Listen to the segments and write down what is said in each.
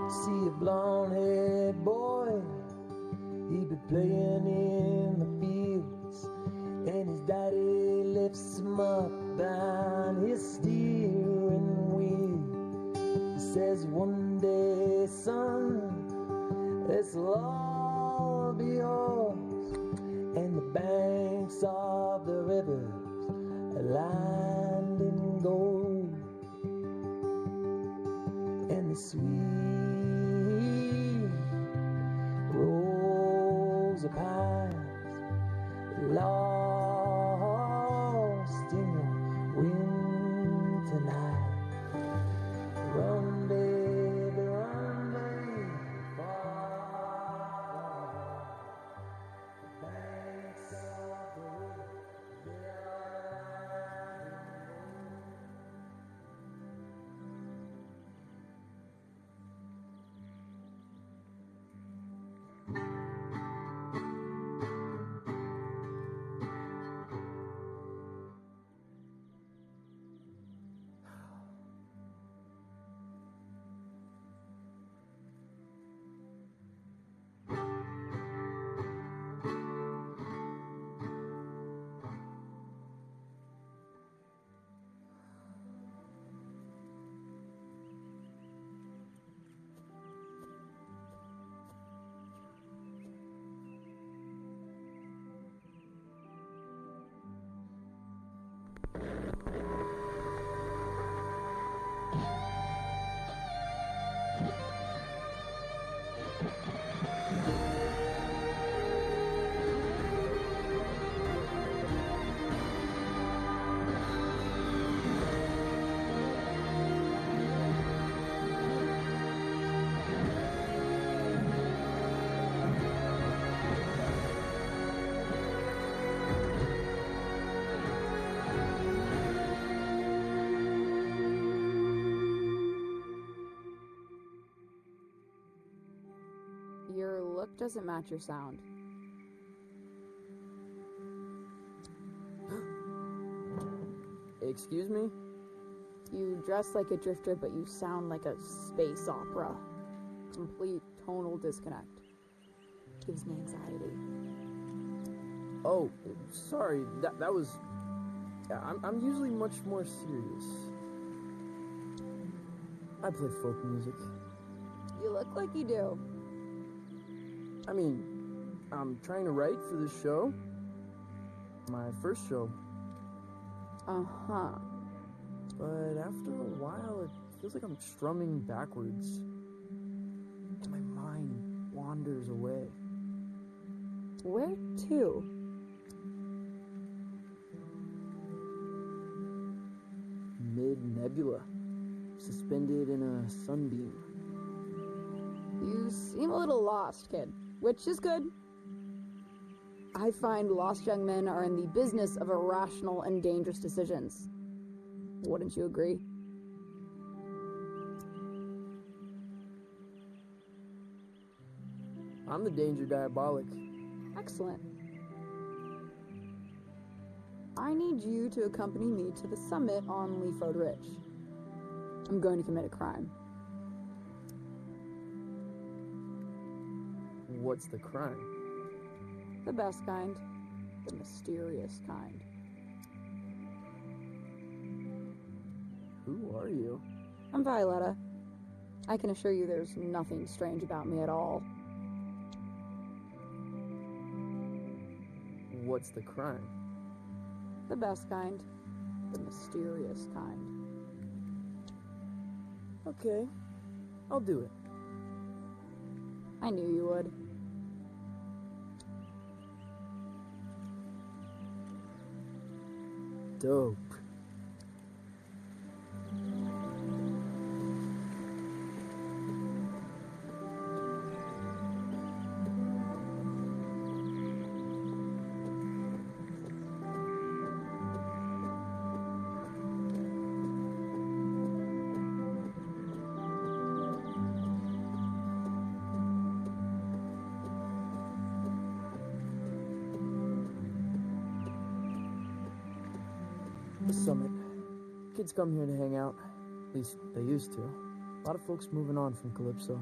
See a blonde-haired boy, he be playing in the fields, and his daddy lifts him up on his steering wheel. He says, one day, son, this'll all be yours, and the banks of the rivers are lined in gold, and the sweet rows of pines lost in the winter night. Run, baby, run, baby, far from the banks of the river. They are Your look doesn't match your sound. Excuse me? You dress like a drifter, but you sound like a space opera. Complete tonal disconnect. Gives me anxiety. Oh, sorry. That was... I'm usually much more serious. I play folk music. You look like you do. I mean, I'm trying to write for this show. My first show. Uh-huh. But after a while, it feels like I'm strumming backwards. And my mind wanders away. Where to? Mid-nebula. Suspended in a sunbeam. You seem a little lost, kid. Which is good. I find lost young men are in the business of irrational and dangerous decisions. Wouldn't you agree? I'm the danger diabolic. Excellent. I need you to accompany me to the summit on Leaford Ridge. I'm going to commit a crime. What's the crime? The best kind. The mysterious kind. Who are you? I'm Violetta. I can assure you there's nothing strange about me at all. What's the crime? The best kind. The mysterious kind. Okay, I'll do it. I knew you would. Dope. The summit. Kids come here to hang out. At least they used to. A lot of folks moving on from Calypso.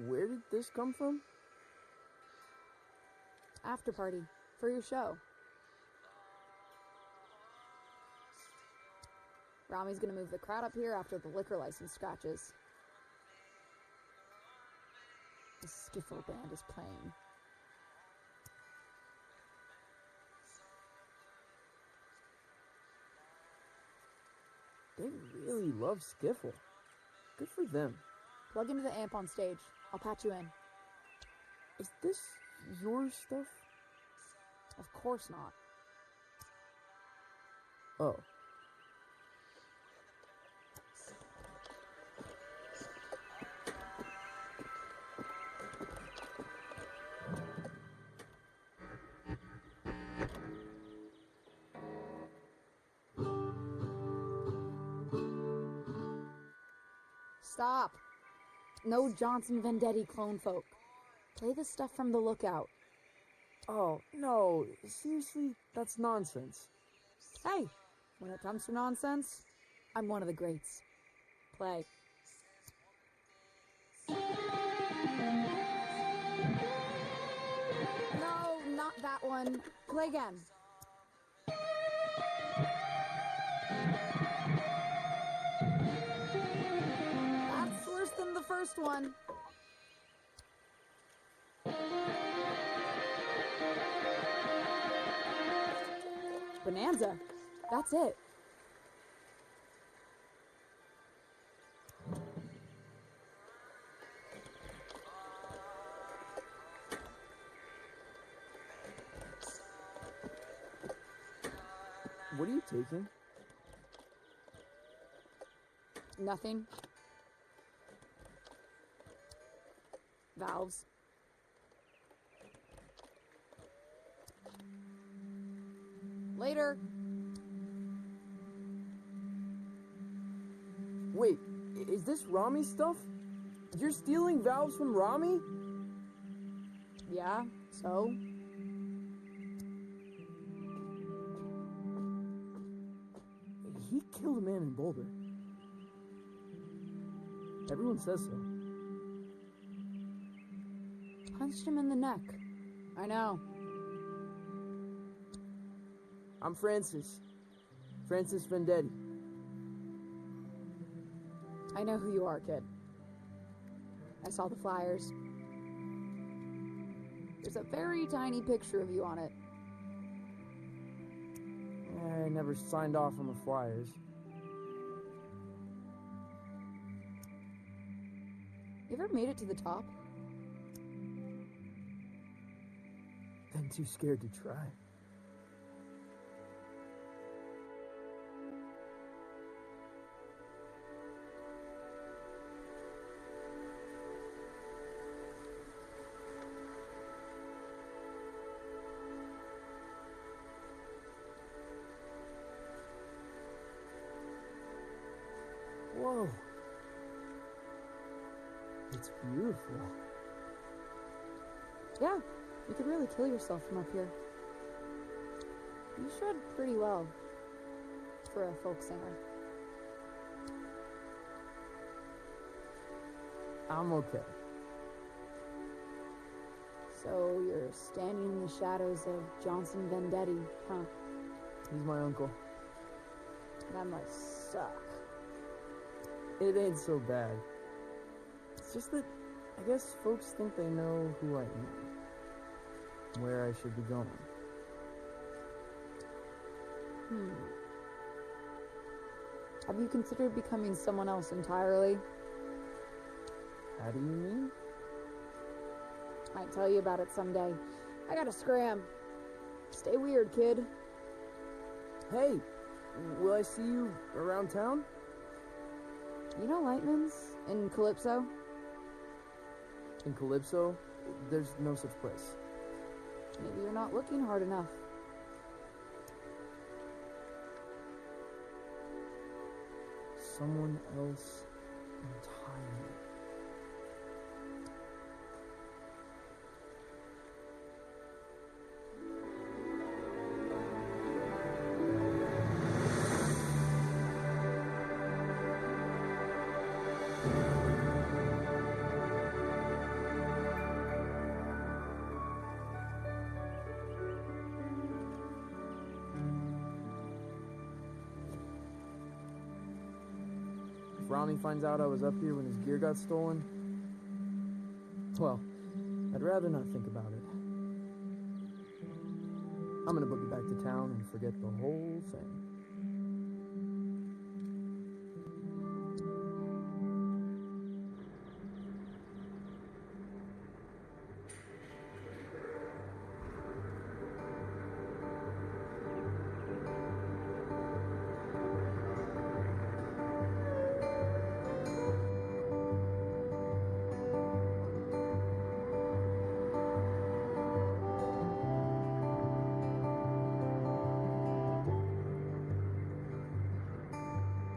Where did this come from? After party for your show. Rami's gonna move the crowd up here after the liquor license scratches. The skiffle band is playing. They really love skiffle. Good for them. Plug into the amp on stage. I'll patch you in. Is this your stuff? Of course not. Oh. Stop. No Johnson Vendetti clone folk. Play the stuff from The Lookout. Oh, no. Seriously, that's nonsense. Hey, when it comes to nonsense, I'm one of the greats. Play. No, not that one. Play again. That's worse than the first one. Bonanza. That's it. What are you taking? Nothing. Valves. Later. Wait, is this Rami's stuff? You're stealing valves from Rami? Yeah, so? He killed a man in Boulder. Everyone says so. Punched him in the neck. I know. I'm Francis. Francis Vendetti. I know who you are, kid. I saw the flyers. There's a very tiny picture of you on it. I never signed off on the flyers. You ever made it to the top? Been too scared to try. Whoa. It's beautiful. Yeah, you could really kill yourself from up here. You shred pretty well for a folk singer. I'm okay. So you're standing in the shadows of Johnson Vendetti, huh? He's my uncle. That must suck. It ain't so bad. It's just that I guess folks think they know who I am, where I should be going. Have you considered becoming someone else entirely? How do you mean? Might tell you about it someday. I gotta scram. Stay weird, kid. Hey, will I see you around town? You know Lightman's in Calypso? In Calypso? There's no such place. Maybe you're not looking hard enough. Someone else entirely. If Rami finds out I was up here when his gear got stolen, well, I'd rather not think about it. I'm gonna book it back to town and forget the whole thing.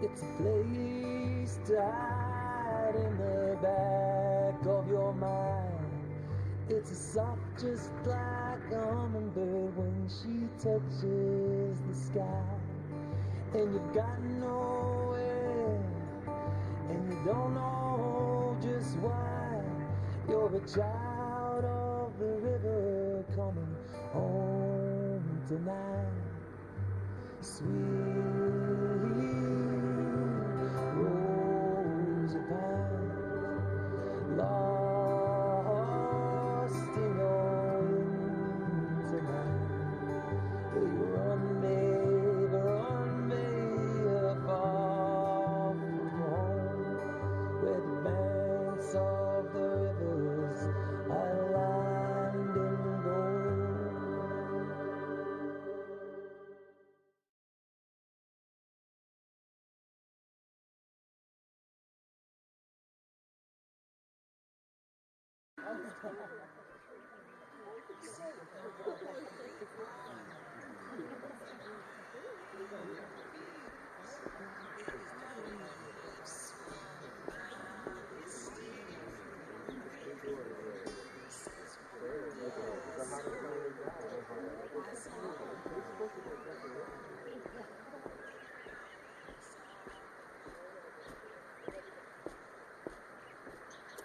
It's a place to hide in the back of your mind. It's a soft just like a hummingbird when she touches the sky. And you've got nowhere, and you don't know just why. You're a child of the river coming home tonight. Sweet rose of pine, lost in your tonight. Will you run, baby, far from home, where the banks of the rivers are lined in gold.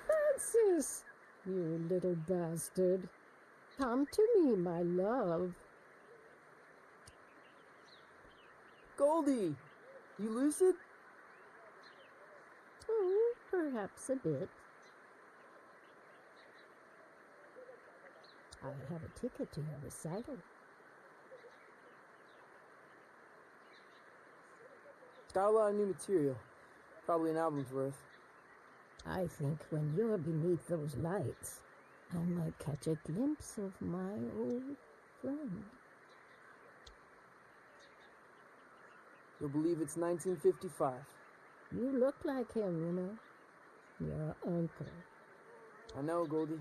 Francis, you little bastard. Come to me, my love. Goldie! You lucid? Oh, perhaps a bit. I have a ticket to your recital. Got a lot of new material. Probably an album's worth. I think when you're beneath those lights, I might catch a glimpse of my old friend. You'll believe it's 1955. You look like him, you know. Your uncle. I know, Goldie.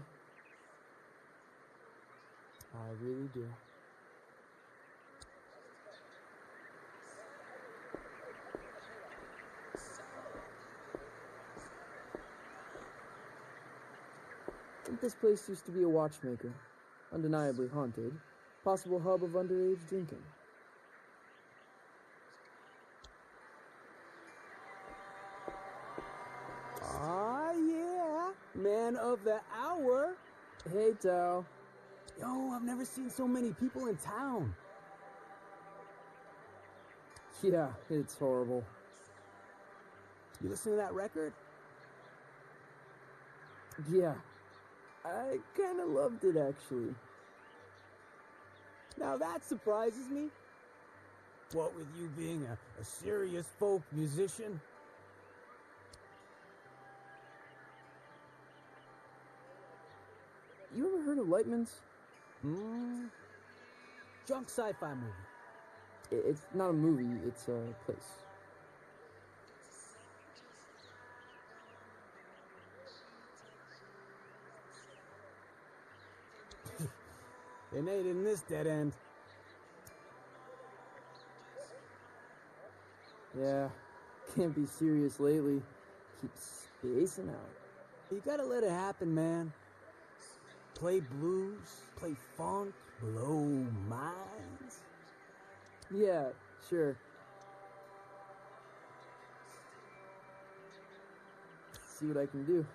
I really do. I think this place used to be a watchmaker. Undeniably haunted. Possible hub of underage drinking. Ah, yeah. Man of the hour. Hey, Tao. Yo, I've never seen so many people in town. Yeah, it's horrible. You listen to that record? Yeah. I kind of loved it, actually. Now that surprises me. What with you being a serious folk musician? You ever heard of Lightman's? Junk sci-fi movie. It's not a movie, it's a place. They made it in this dead end. Yeah, can't be serious lately. Keep spacing out. You gotta let it happen, man. Play blues, play funk, blow minds. Yeah, sure. See what I can do.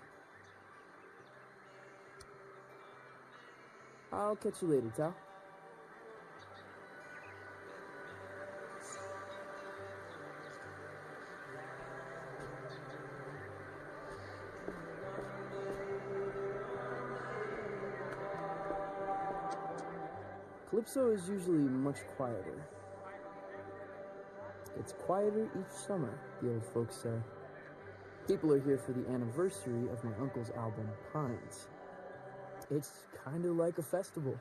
I'll catch you later, Tal. Calypso is usually much quieter. It's quieter each summer, the old folks say. People are here for the anniversary of my uncle's album, Pines. It's kind of like a festival.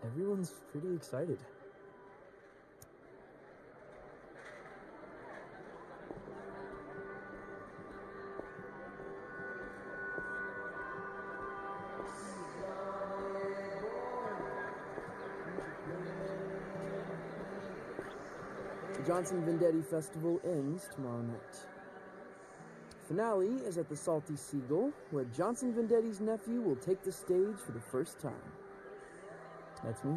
Everyone's pretty excited. The Johnson Vendetti Festival ends tomorrow night. Finale is at the Salty Seagull, where Johnson Vendetti's nephew will take the stage for the first time. That's me.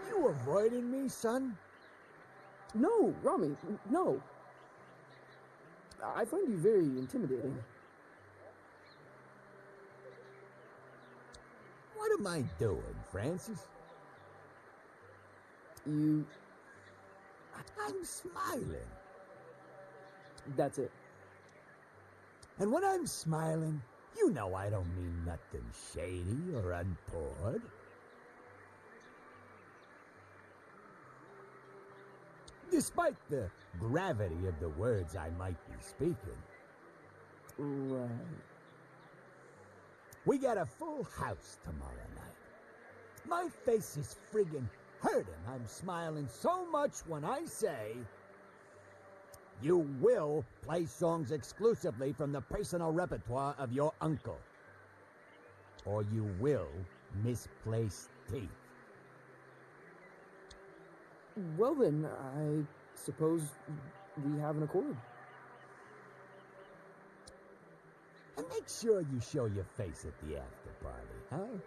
You avoiding me, son? No, Rami, no. I find you very intimidating. What am I doing, Francis? You... I'm smiling. That's it. And when I'm smiling, you know I don't mean nothing shady or untoward. Despite the gravity of the words I might be speaking. Right. We got a full house tomorrow night. My face is friggin' hurting. I'm smiling so much when I say, you will play songs exclusively from the personal repertoire of your uncle. Or you will misplace teeth. Well then, I suppose we have an accord. And make sure you show your face at the after party, huh?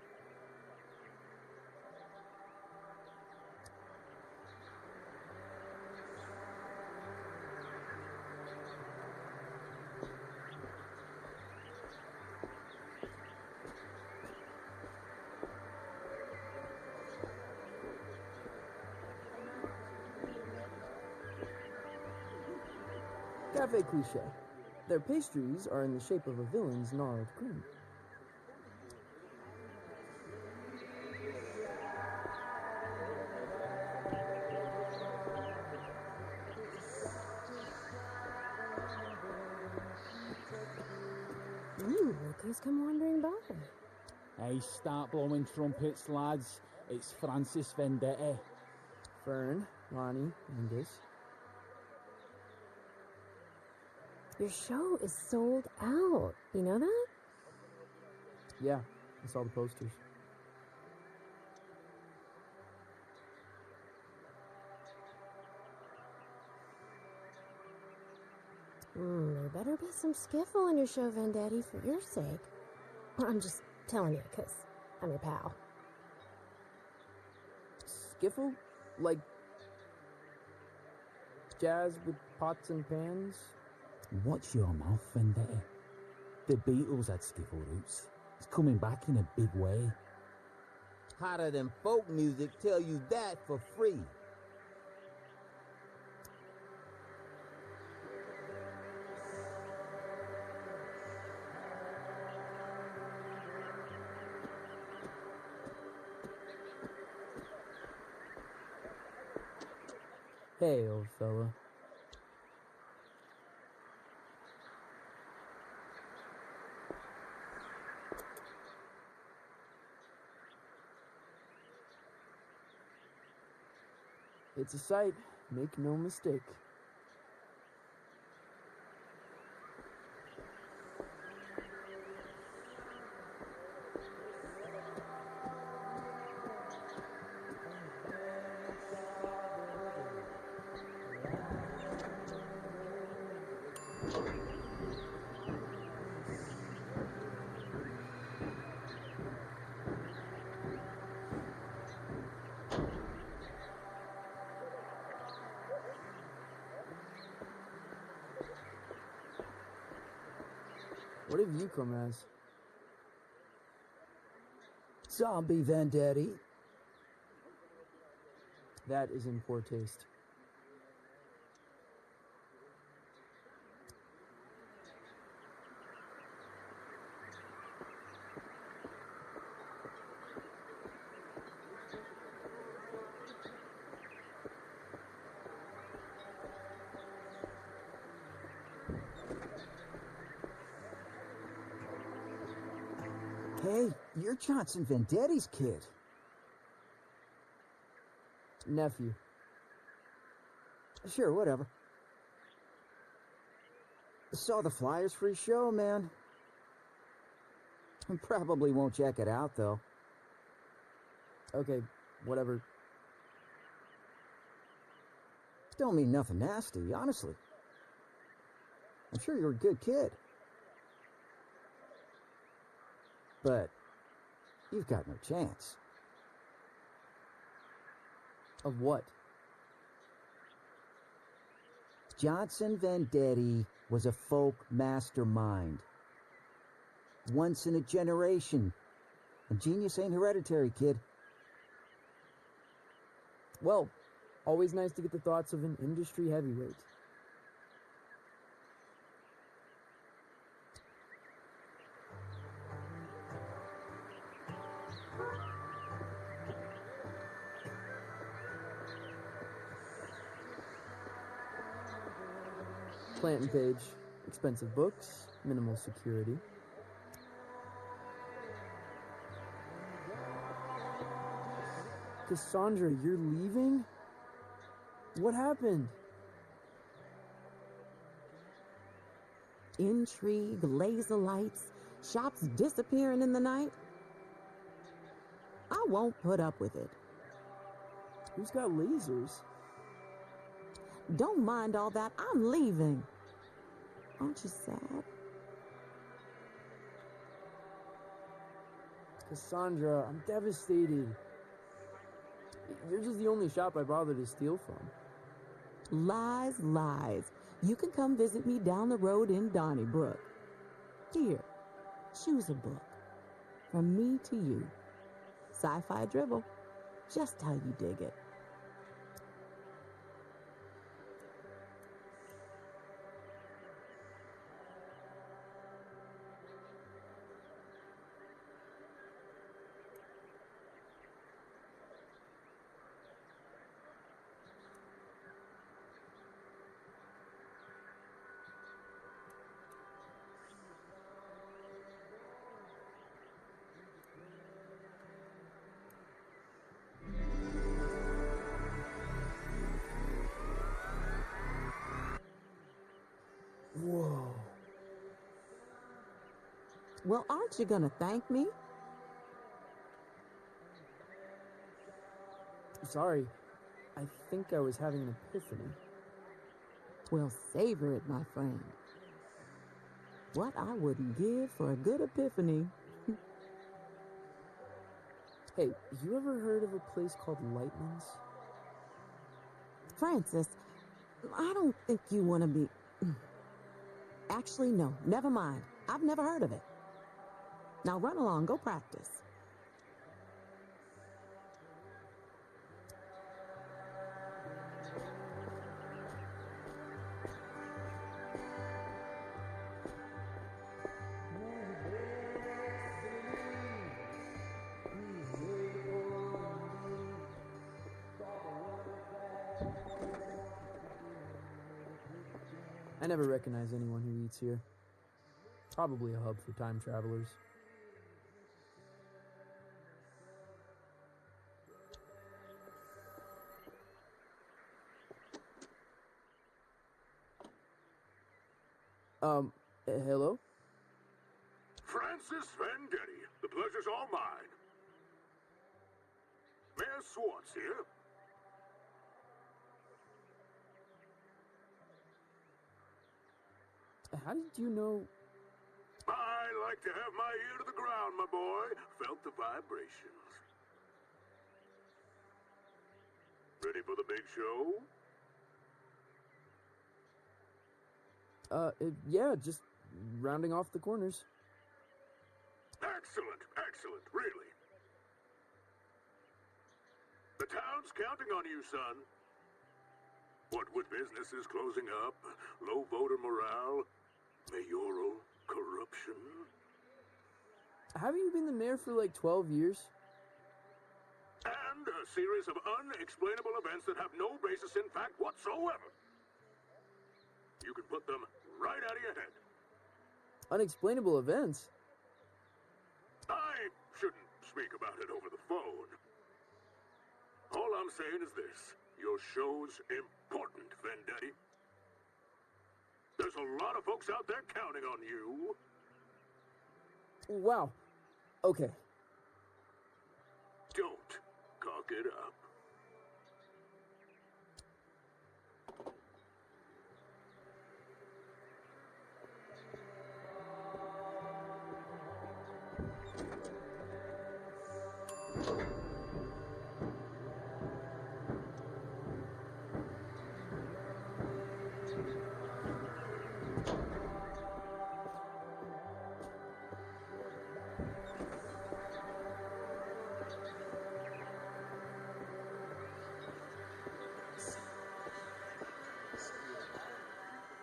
Cafe Cliché. Their pastries are in the shape of a villain's gnarled grin. Ooh, look who's come wandering by. Hey, start blowing trumpets, lads. It's Francis Vendetti. Fern, Lonnie, Angus. Your show is sold out. You know that? Yeah, I saw the posters. There better be some skiffle in your show, Vendetti, for your sake. I'm just telling you, 'cause I'm your pal. Skiffle? Like jazz with pots and pans? Watch your mouth, Vendetta. The Beatles had skiffle roots. It's coming back in a big way. Hotter than folk music, tell you that for free. Hey, old fella. It's a sight, make no mistake. What have you come as? Zombie Vendetti. That is in poor taste. Hey, you're Johnson Vendetti's kid. Nephew. Sure, whatever. Saw the flyers for his show, man. Probably won't check it out, though. Okay, whatever. Don't mean nothing nasty, honestly. I'm sure you're a good kid. But you've got no chance. Of what? Johnson Vendetti was a folk mastermind. Once in a generation. And genius ain't hereditary, kid. Well, always nice to get the thoughts of an industry heavyweight. Planting page. Expensive books, minimal security. Cassandra, you're leaving? What happened? Intrigue, laser lights, shops disappearing in the night. I won't put up with it. Who's got lasers? Don't mind all that. I'm leaving. Aren't you sad? Cassandra, I'm devastated. You're just the only shop I bothered to steal from. Lies, lies. You can come visit me down the road in Donnybrook. Here, choose a book. From me to you. Sci-fi dribble. Just how you dig it. Whoa. Well, aren't you gonna thank me? Sorry. I think I was having an epiphany. Well, savor it, my friend. What I wouldn't give for a good epiphany. Hey, you ever heard of a place called Lightman's? Francis, I don't think you want to be... Actually, no, never mind. I've never heard of it. Now run along, go practice. I never recognize anyone who eats here. Probably a hub for time travelers. Hello? Francis Vendetti, the pleasure's all mine. Mayor Swartz here. How did you know... I like to have my ear to the ground, my boy. Felt the vibrations. Ready for the big show? Yeah, just rounding off the corners. Excellent, excellent, really. The town's counting on you, son. What with businesses closing up, low voter morale, mayoral corruption. Haven't you been the mayor for like 12 years? And a series of unexplainable events that have no basis in fact whatsoever. You can put them right out of your head. Unexplainable events? I shouldn't speak about it over the phone. All I'm saying is this. Your show's important, Vendetti. There's a lot of folks out there counting on you. Wow. Okay. Don't cock it up.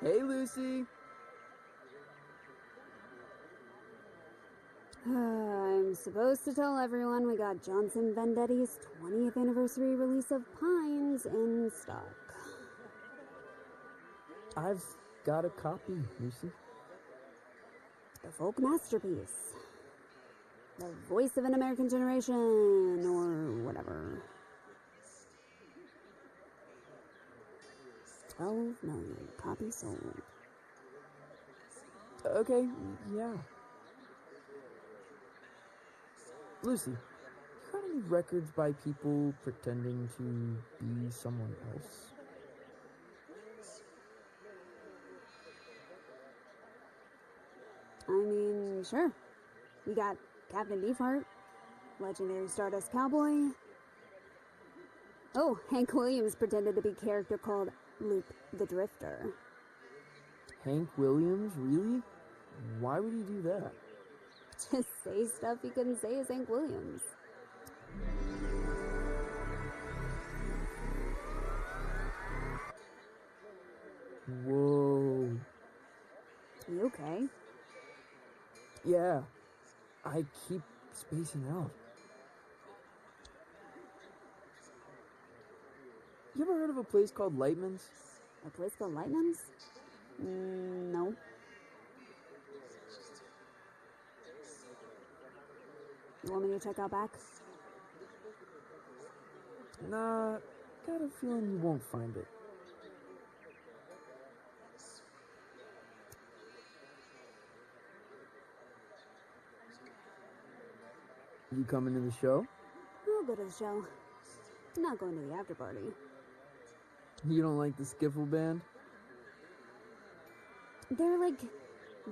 Hey, Lucy. I'm supposed to tell everyone we got Johnson Vendetti's 20th anniversary release of Pines in stock. I've got a copy, Lucy. The folk masterpiece. The voice of an American generation, or whatever. 12 million copies sold. Okay, yeah. Lucy, you got any records by people pretending to be someone else? I mean, sure. We got Captain Beefheart, legendary Stardust Cowboy. Oh, Hank Williams pretended to be a character called Luke the Drifter. Hank Williams? Really? Why would he do that? Just say stuff he couldn't say as Hank Williams. Whoa. You okay? Yeah. I keep spacing out. You ever heard of a place called Lightman's? A place called Lightman's? No. You want me to check out back? Nah, got a feeling you won't find it. You coming to the show? I'll go to the show. I'm not going to the after party. You don't like the skiffle band? They're like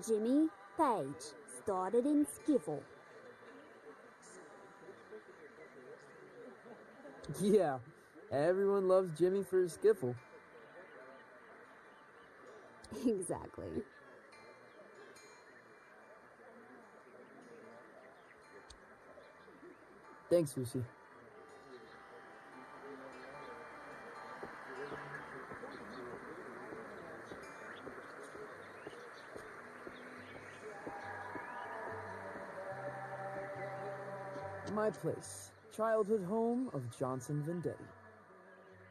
Jimmy Page started in Skiffle. Yeah, everyone loves Jimmy for his skiffle. Exactly. Thanks, Lucy. My place, childhood home of Johnson Vendetti.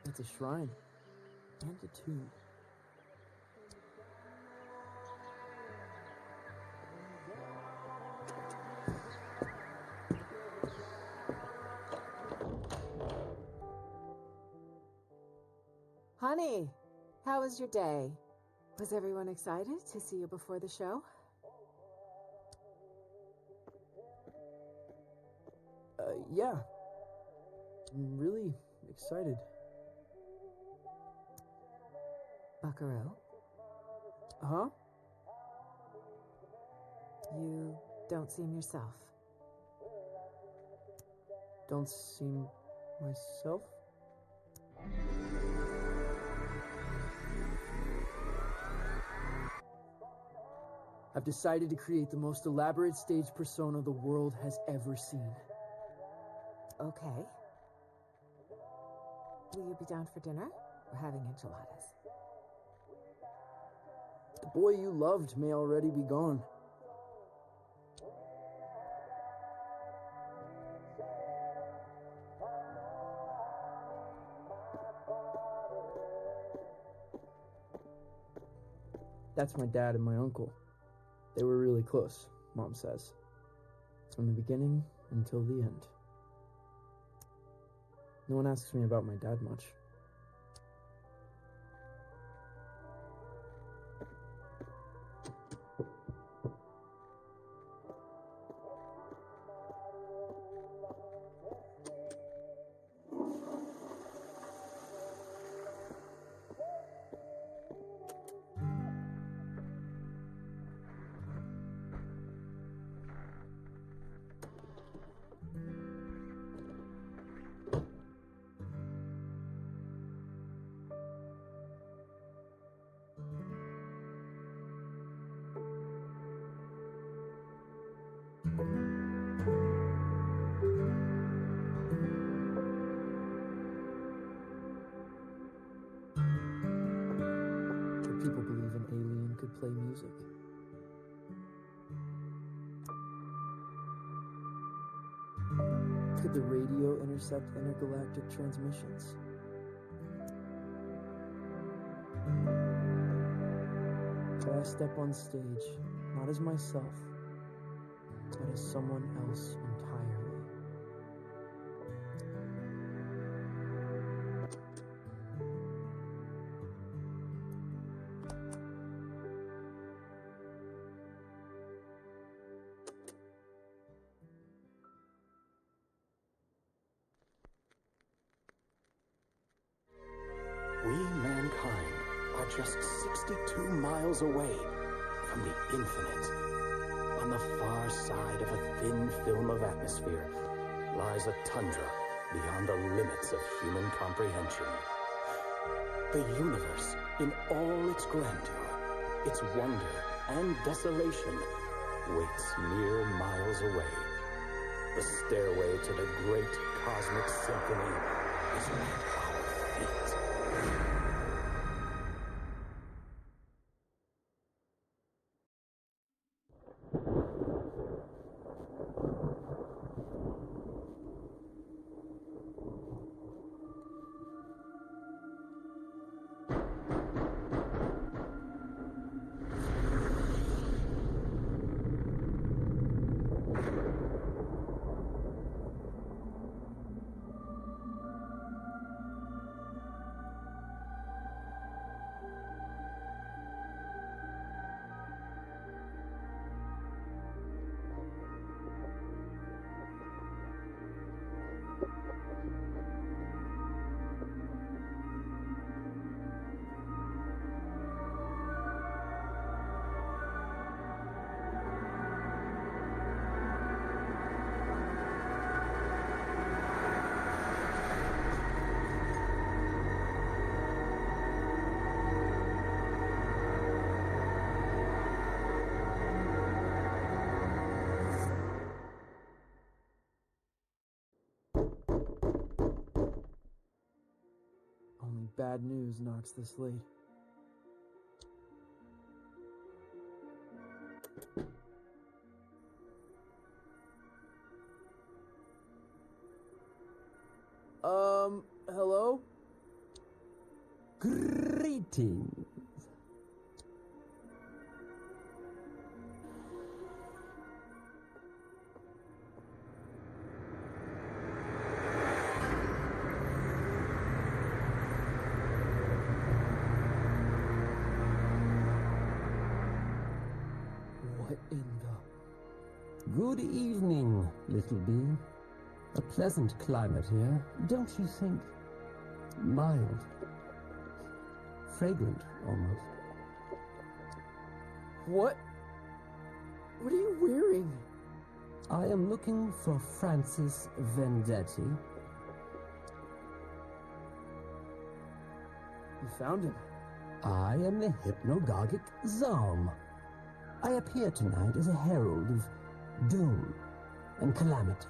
It's a shrine and a tomb. Honey, how was your day? Was everyone excited to see you before the show? Yeah. I'm really excited. Buckaroo? Huh? You don't seem yourself. Don't seem myself? I've decided to create the most elaborate stage persona the world has ever seen. Okay. Will you be down for dinner? We're having enchiladas. The boy you loved may already be gone. That's my dad and my uncle. They were really close, Mom says. From the beginning until the end. No one asks me about my dad much. Could people believe an alien could play music? Could the radio intercept intergalactic transmissions? So I step on stage, not as myself, but as someone else entirely. We, mankind, are just 62 miles away from the infinite. On the far side of a thin film of atmosphere lies a tundra beyond the limits of human comprehension. The universe, in all its grandeur, its wonder and desolation, waits mere miles away. The stairway to the great cosmic symphony is at our feet. Only bad news knocks this late. Hello? Greetings. What in the... Good evening, little bee. A pleasant climate here, don't you think? Mild. Fragrant, almost. What are you wearing? I am looking for Francis Vendetti. You found him. I am the hypnagogic Zomm. I appear tonight as a herald of doom and calamity.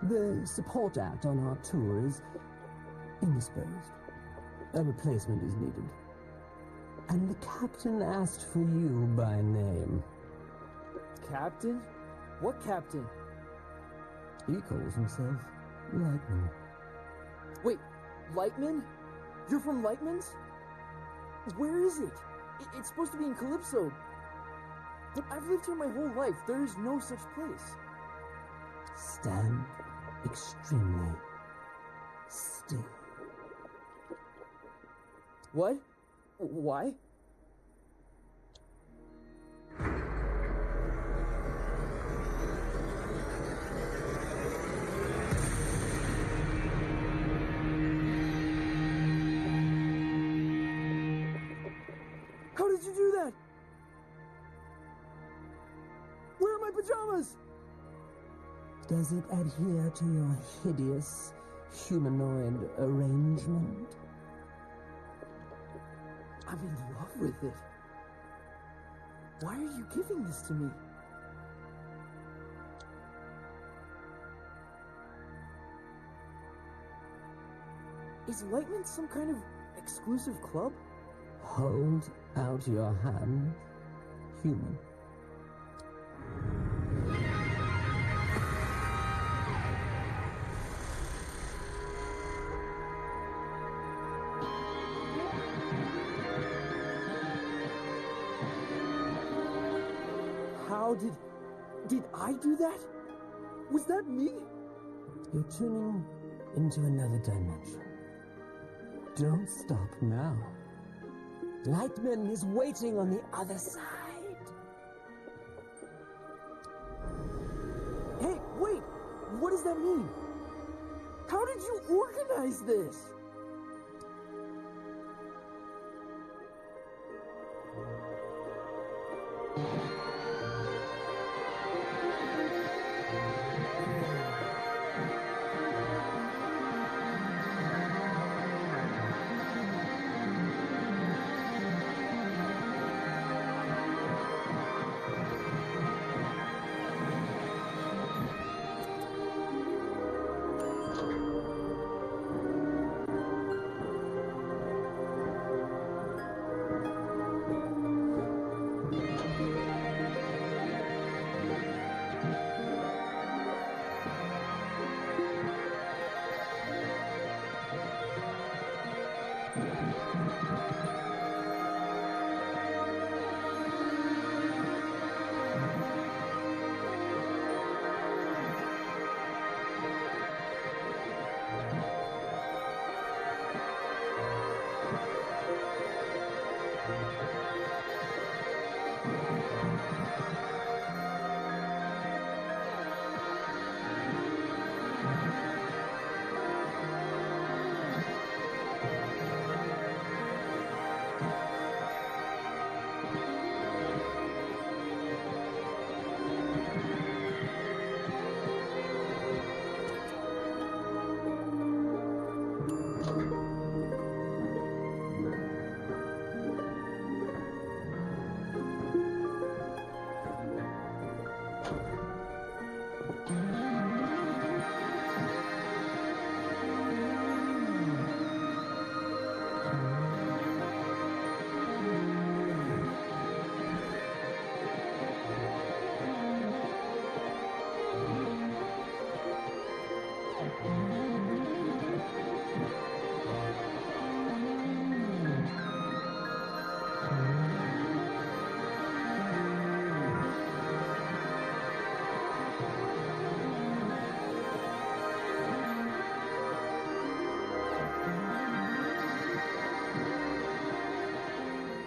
The support act on our tour is indisposed. A replacement is needed. And the captain asked for you by name. Captain? What captain? He calls himself Lightman. Wait, Lightman? You're from Lightman's? Where is it? It's supposed to be in Calypso. But I've lived here my whole life. There is no such place. Stand extremely still. What? Why? How did you do that? Where are my pajamas? Does it adhere to your hideous humanoid arrangement? I'm in love with it. Why are you giving this to me? Is Lightman some kind of exclusive club? Hold out your hand, human. How did I do that? Was that me? You're tuning into another dimension. Don't stop now. Lightman is waiting on the other side. Hey, wait! What does that mean? How did you organize this?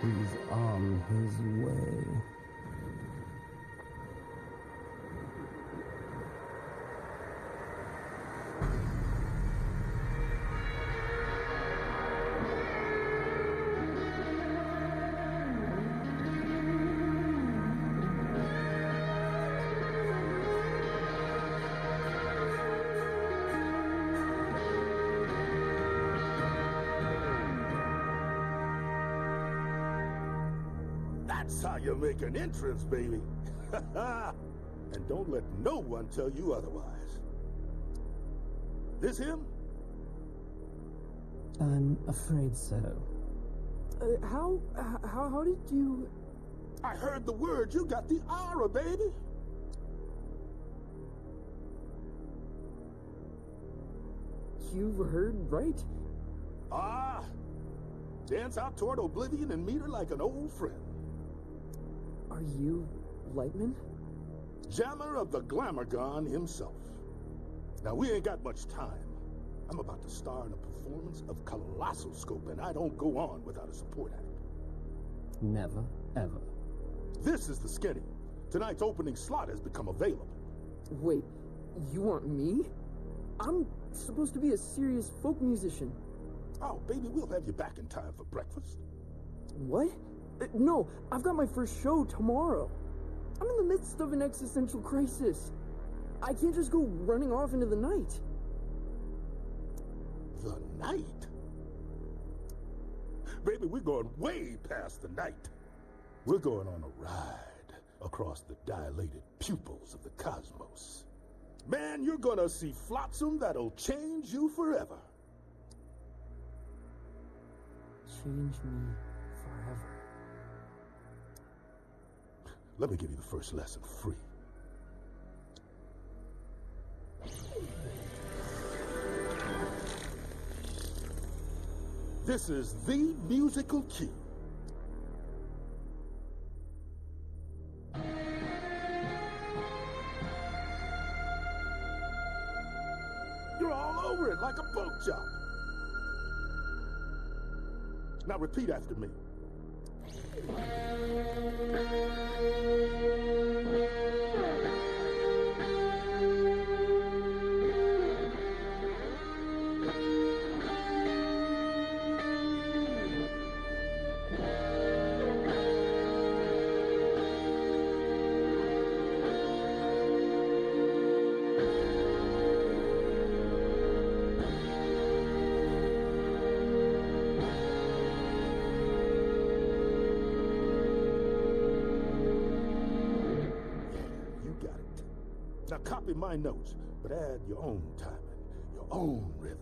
He's on his way. That's how you make an entrance, baby. And don't let no one tell you otherwise. This him? I'm afraid so. How did you... I heard the word. You got the aura, baby. You heard right? Ah, dance out toward oblivion and meet her like an old friend. Are you Lightman? Jammer of the Glamourgon himself. Now, we ain't got much time. I'm about to star in a performance of Colossal Scope, and I don't go on without a support act. Never, ever. This is the skinny. Tonight's opening slot has become available. Wait, you want me? I'm supposed to be a serious folk musician. Oh, baby, we'll have you back in time for breakfast. What? No, I've got my first show tomorrow. I'm in the midst of an existential crisis. I can't just go running off into the night. The night? Baby, we're going way past the night. We're going on a ride across the dilated pupils of the cosmos. Man, you're gonna see flotsam that'll change you forever. Change me forever. Let me give you the first lesson free. This is the musical key. You're all over it like a boat job. Now repeat after me. Now copy my notes, but add your own timing, your own rhythm.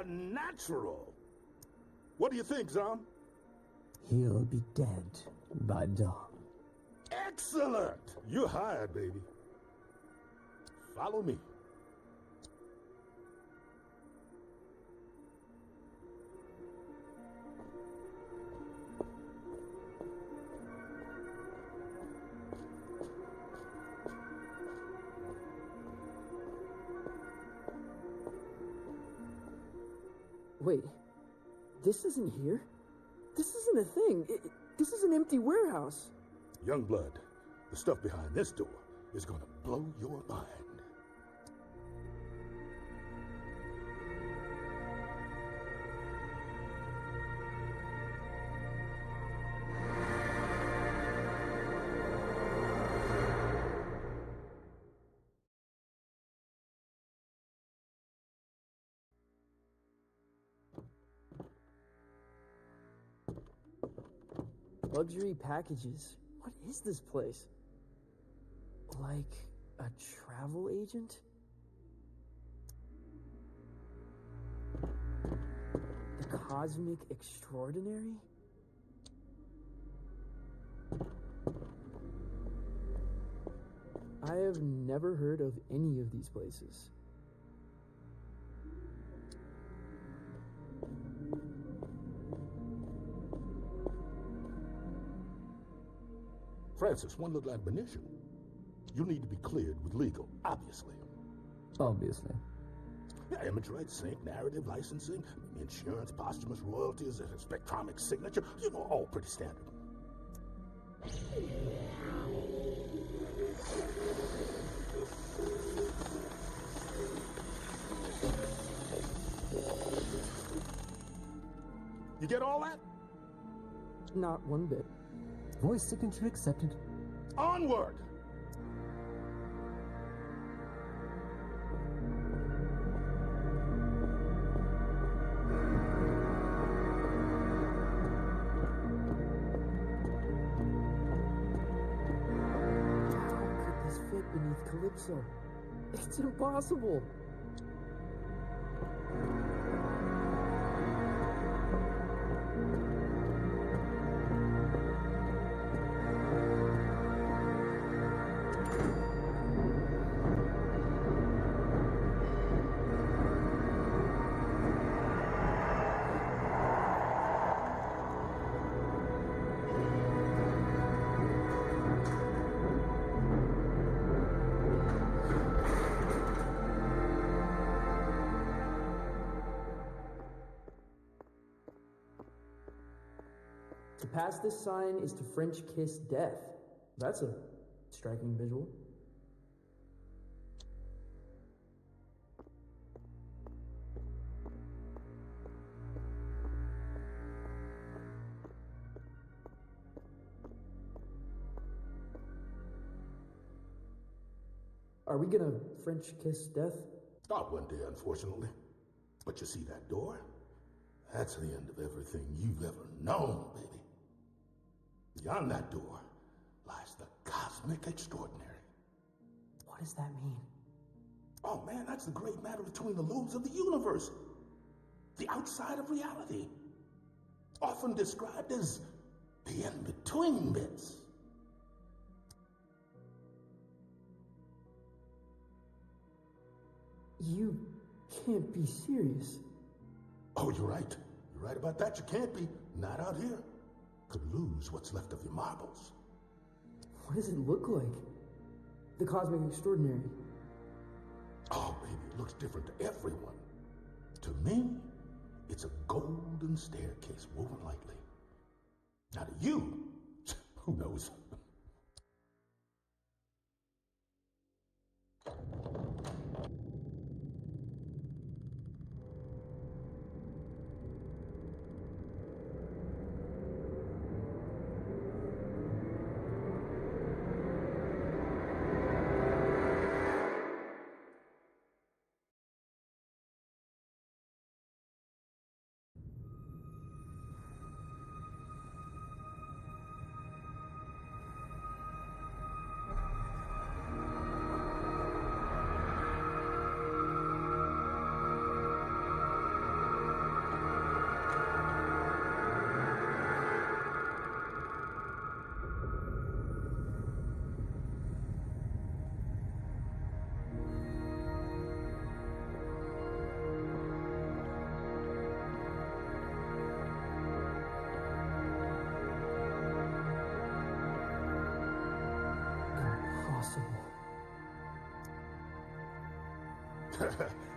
Natural. What do you think, Zomm? He'll be dead by dawn. Excellent! You're hired, baby. Follow me. Wait, this isn't here? This isn't a thing. This is an empty warehouse. Youngblood, the stuff behind this door is gonna blow your mind. Luxury packages. What is this place? Like a travel agent? The Cosmic Extraordinary? I have never heard of any of these places. Francis, one little admonition. You need to be cleared with legal, obviously. Obviously. Yeah, image rights, sync, narrative, licensing, insurance, posthumous royalties, a spectromic signature, you know, all pretty standard. You get all that? Not one bit. Voice signature accepted. Onward! How could this fit beneath Calypso? It's impossible. To pass this sign is to French kiss death. That's a striking visual. Are we gonna French kiss death? Not one day, unfortunately. But you see that door? That's the end of everything you've ever known, baby. Beyond that door lies the cosmic extraordinary. What does that mean? Oh man, that's the great matter between the lobes of the universe. The outside of reality. Often described as the in-between bits. You can't be serious. Oh, you're right. You're right about that. You can't be. Not out here. Could lose what's left of your marbles. What does it look like? The Cosmic Extraordinary. Oh, baby, it looks different to everyone. To me, it's a golden staircase woven lightly. Now to you, who knows?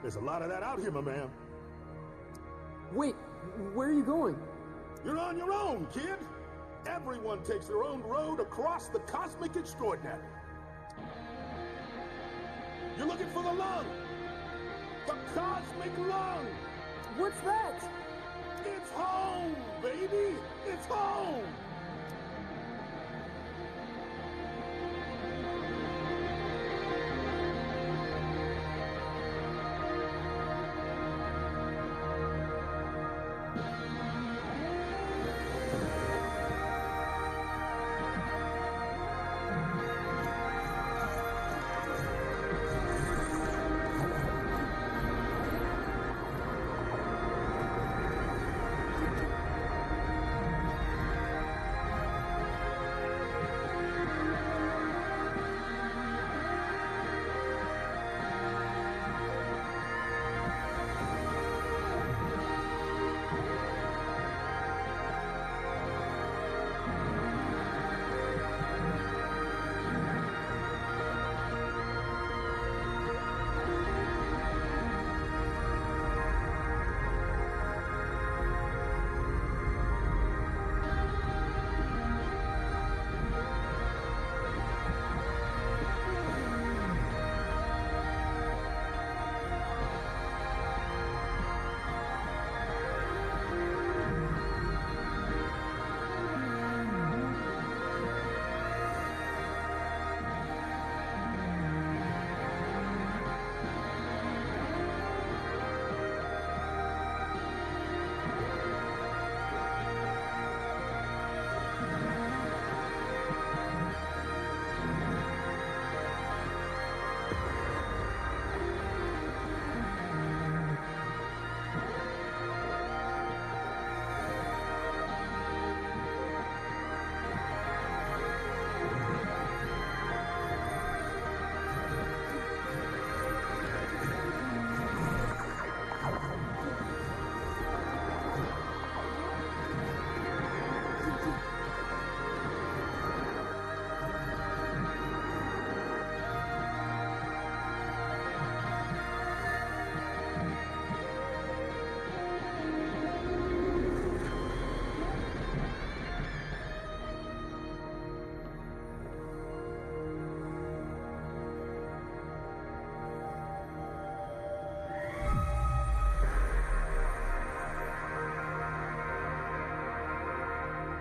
There's a lot of that out here, my man. Wait, where are you going? You're on your own, kid. Everyone takes their own road across the cosmic extraordinary. You're looking for the lung. The cosmic lung. What's that? It's home, baby. It's home.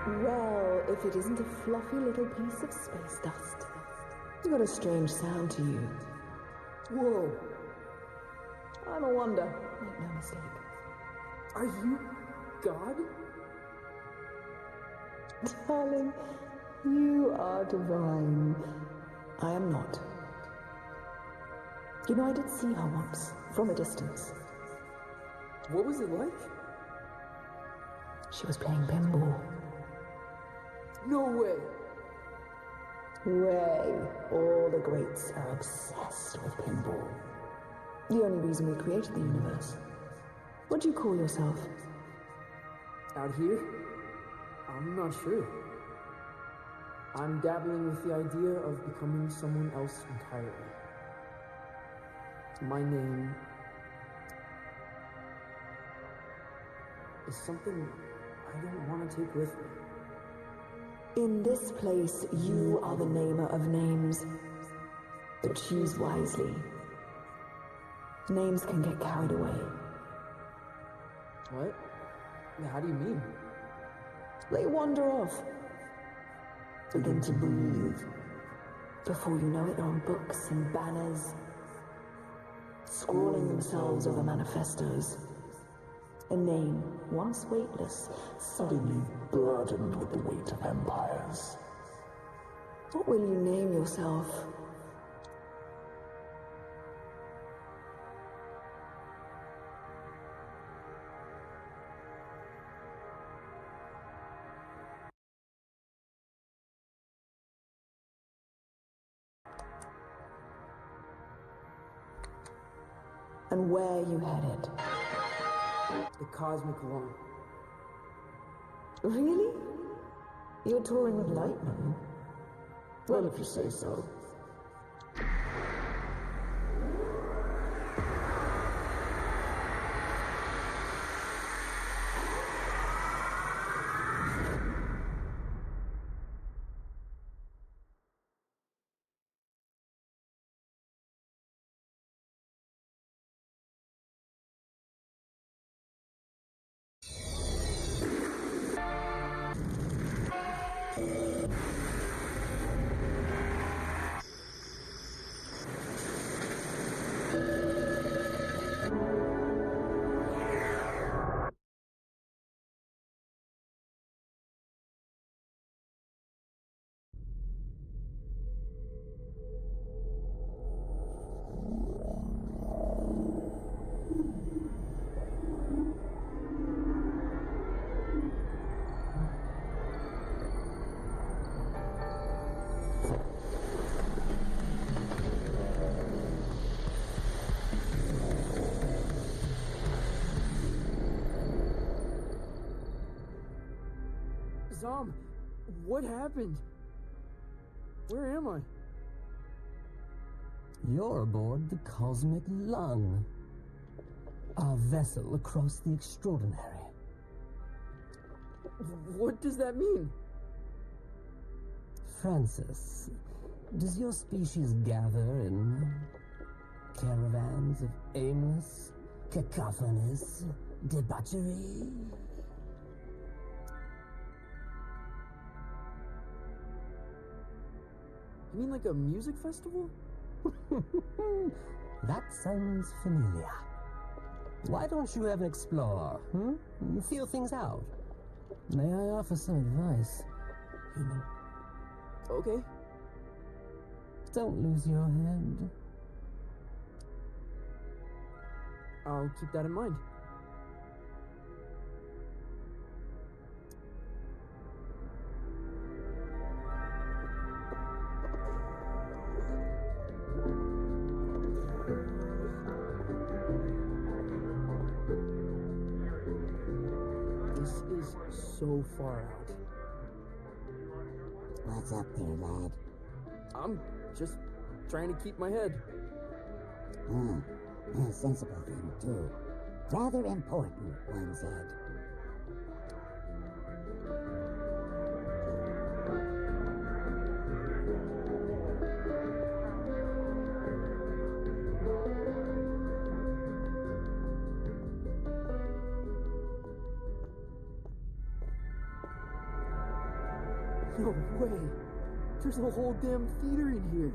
Well, if it isn't a fluffy little piece of space dust. You got a strange sound to you. Whoa! I'm a wonder. Make no mistake. Are you God? Darling, you are divine. I am not. You know, I did see her once, from a distance. What was it like? She was playing pinball. No way! Way. All the greats are obsessed with pinball. The only reason we created the universe. What do you call yourself? Out here? I'm not sure. I'm dabbling with the idea of becoming someone else entirely. My name is something I don't want to take with me. In this place, you are the namer of names. But choose wisely. Names can get carried away. What? How do you mean? They wander off. Begin to breathe. Before you know it, they're on books and banners, scrawling themselves over manifestos. A name, once weightless, suddenly burdened with the weight of empires. What will you name yourself? And where are you headed? The Cosmic One. Really? You're touring with Lightman? Well, if you say so. Zomm, what happened? Where am I? You're aboard the Cosmic Lung, our vessel across the extraordinary. What does that mean? Francis, does your species gather in caravans of aimless, cacophonous debauchery? You mean like a music festival? That sounds familiar. Why don't you ever explore, Feel things out. May I offer some advice, human? Okay. Don't lose your head. I'll keep that in mind. This is so far out. What's up there, lad? I'm just trying to keep my head. A sensible thing, too. Rather important, one said. No way. There's a whole damn theater in here.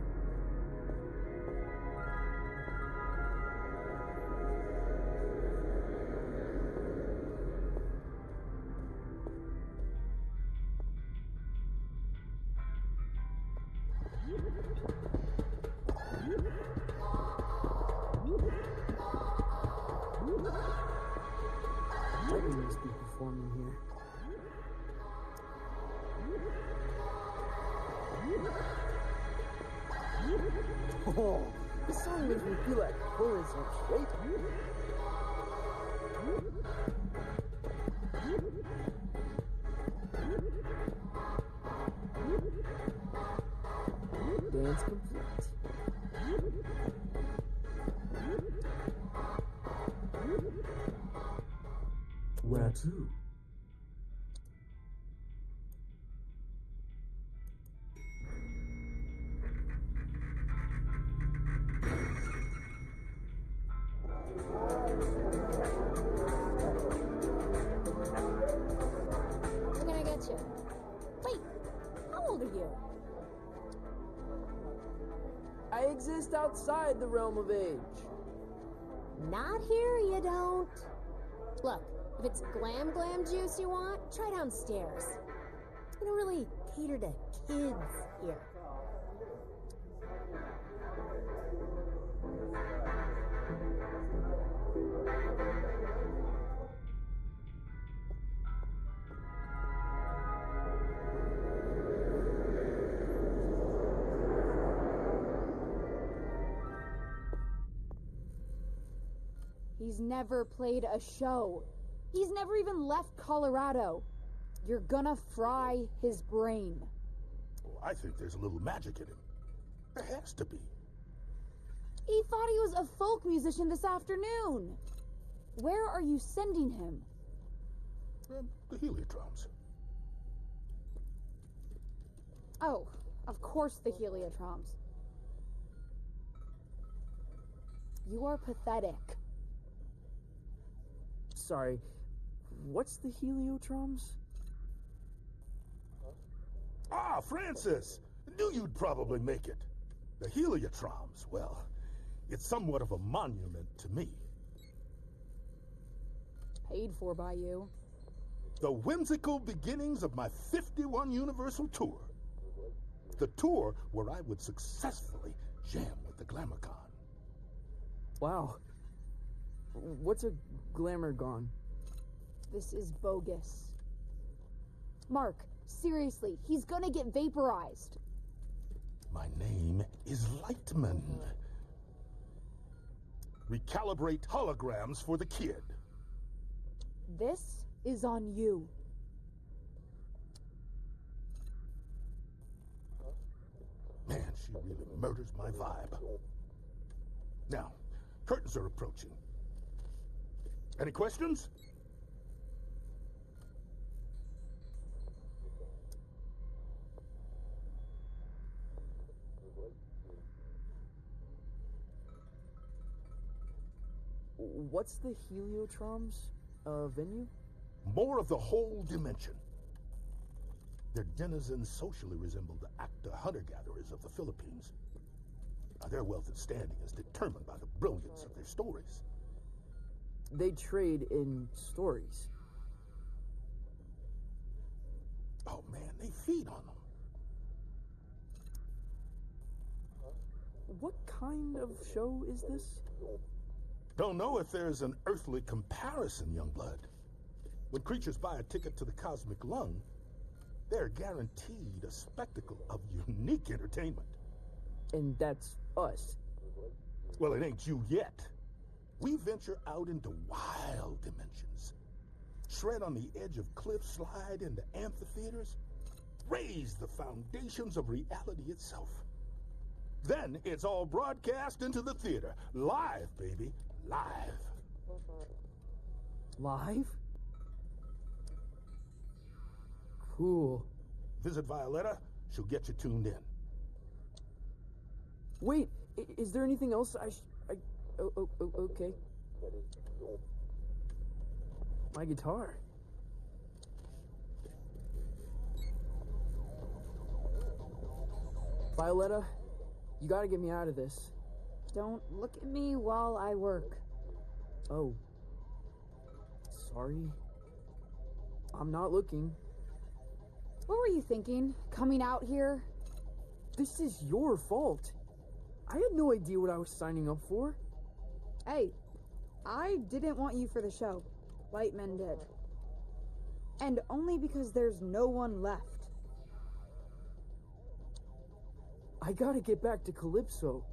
Lightman must be performing here. Oh, this song makes me feel like pulling some straight. Dance complete. Where to? We're gonna get you. Wait, how old are you? I exist outside the realm of age. Not here, you don't. Look, if it's glam juice you want, try downstairs. We don't really cater to kids here. He's never played a show. He's never even left Colorado. You're gonna fry his brain. Well, I think there's a little magic in him. There has to be. He thought he was a folk musician this afternoon. Where are you sending him? The heliotroms. Oh, of course the heliotroms. You are pathetic. Sorry, what's the heliotroms? Ah, Francis! Knew you'd probably make it. The heliotroms, well, it's somewhat of a monument to me. Paid for by you. The whimsical beginnings of my 51 Universal Tour. The tour where I would successfully jam with the Glamourcon. Wow. What's a glamour gone? This is bogus. Mark, seriously, he's gonna get vaporized. My name is Lightman. Recalibrate holograms for the kid. This is on you. Man, she really murders my vibe. Now, curtains are approaching. Any questions? What's the heliotroms venue? More of the whole dimension. Their denizens socially resemble the acta hunter-gatherers of the Philippines. Now, their wealth and standing is determined by the brilliance of their stories. They trade in stories. Oh man, they feed on them. What kind of show is this? Don't know if there's an earthly comparison, Youngblood. When creatures buy a ticket to the cosmic lung, they're guaranteed a spectacle of unique entertainment. And that's us. Well, it ain't you yet. We venture out into wild dimensions. Tread on the edge of cliff slide into amphitheaters. Raise the foundations of reality itself. Then it's all broadcast into the theater. Live, baby. Live. Live? Cool. Visit Violetta. She'll get you tuned in. Wait, is there anything else okay. My guitar. Violetta, you gotta get me out of this. Don't look at me while I work. Oh. Sorry. I'm not looking. What were you thinking, coming out here? This is your fault. I had no idea what I was signing up for. Hey, I didn't want you for the show. Lightman did. And only because there's no one left. I gotta get back to Calypso.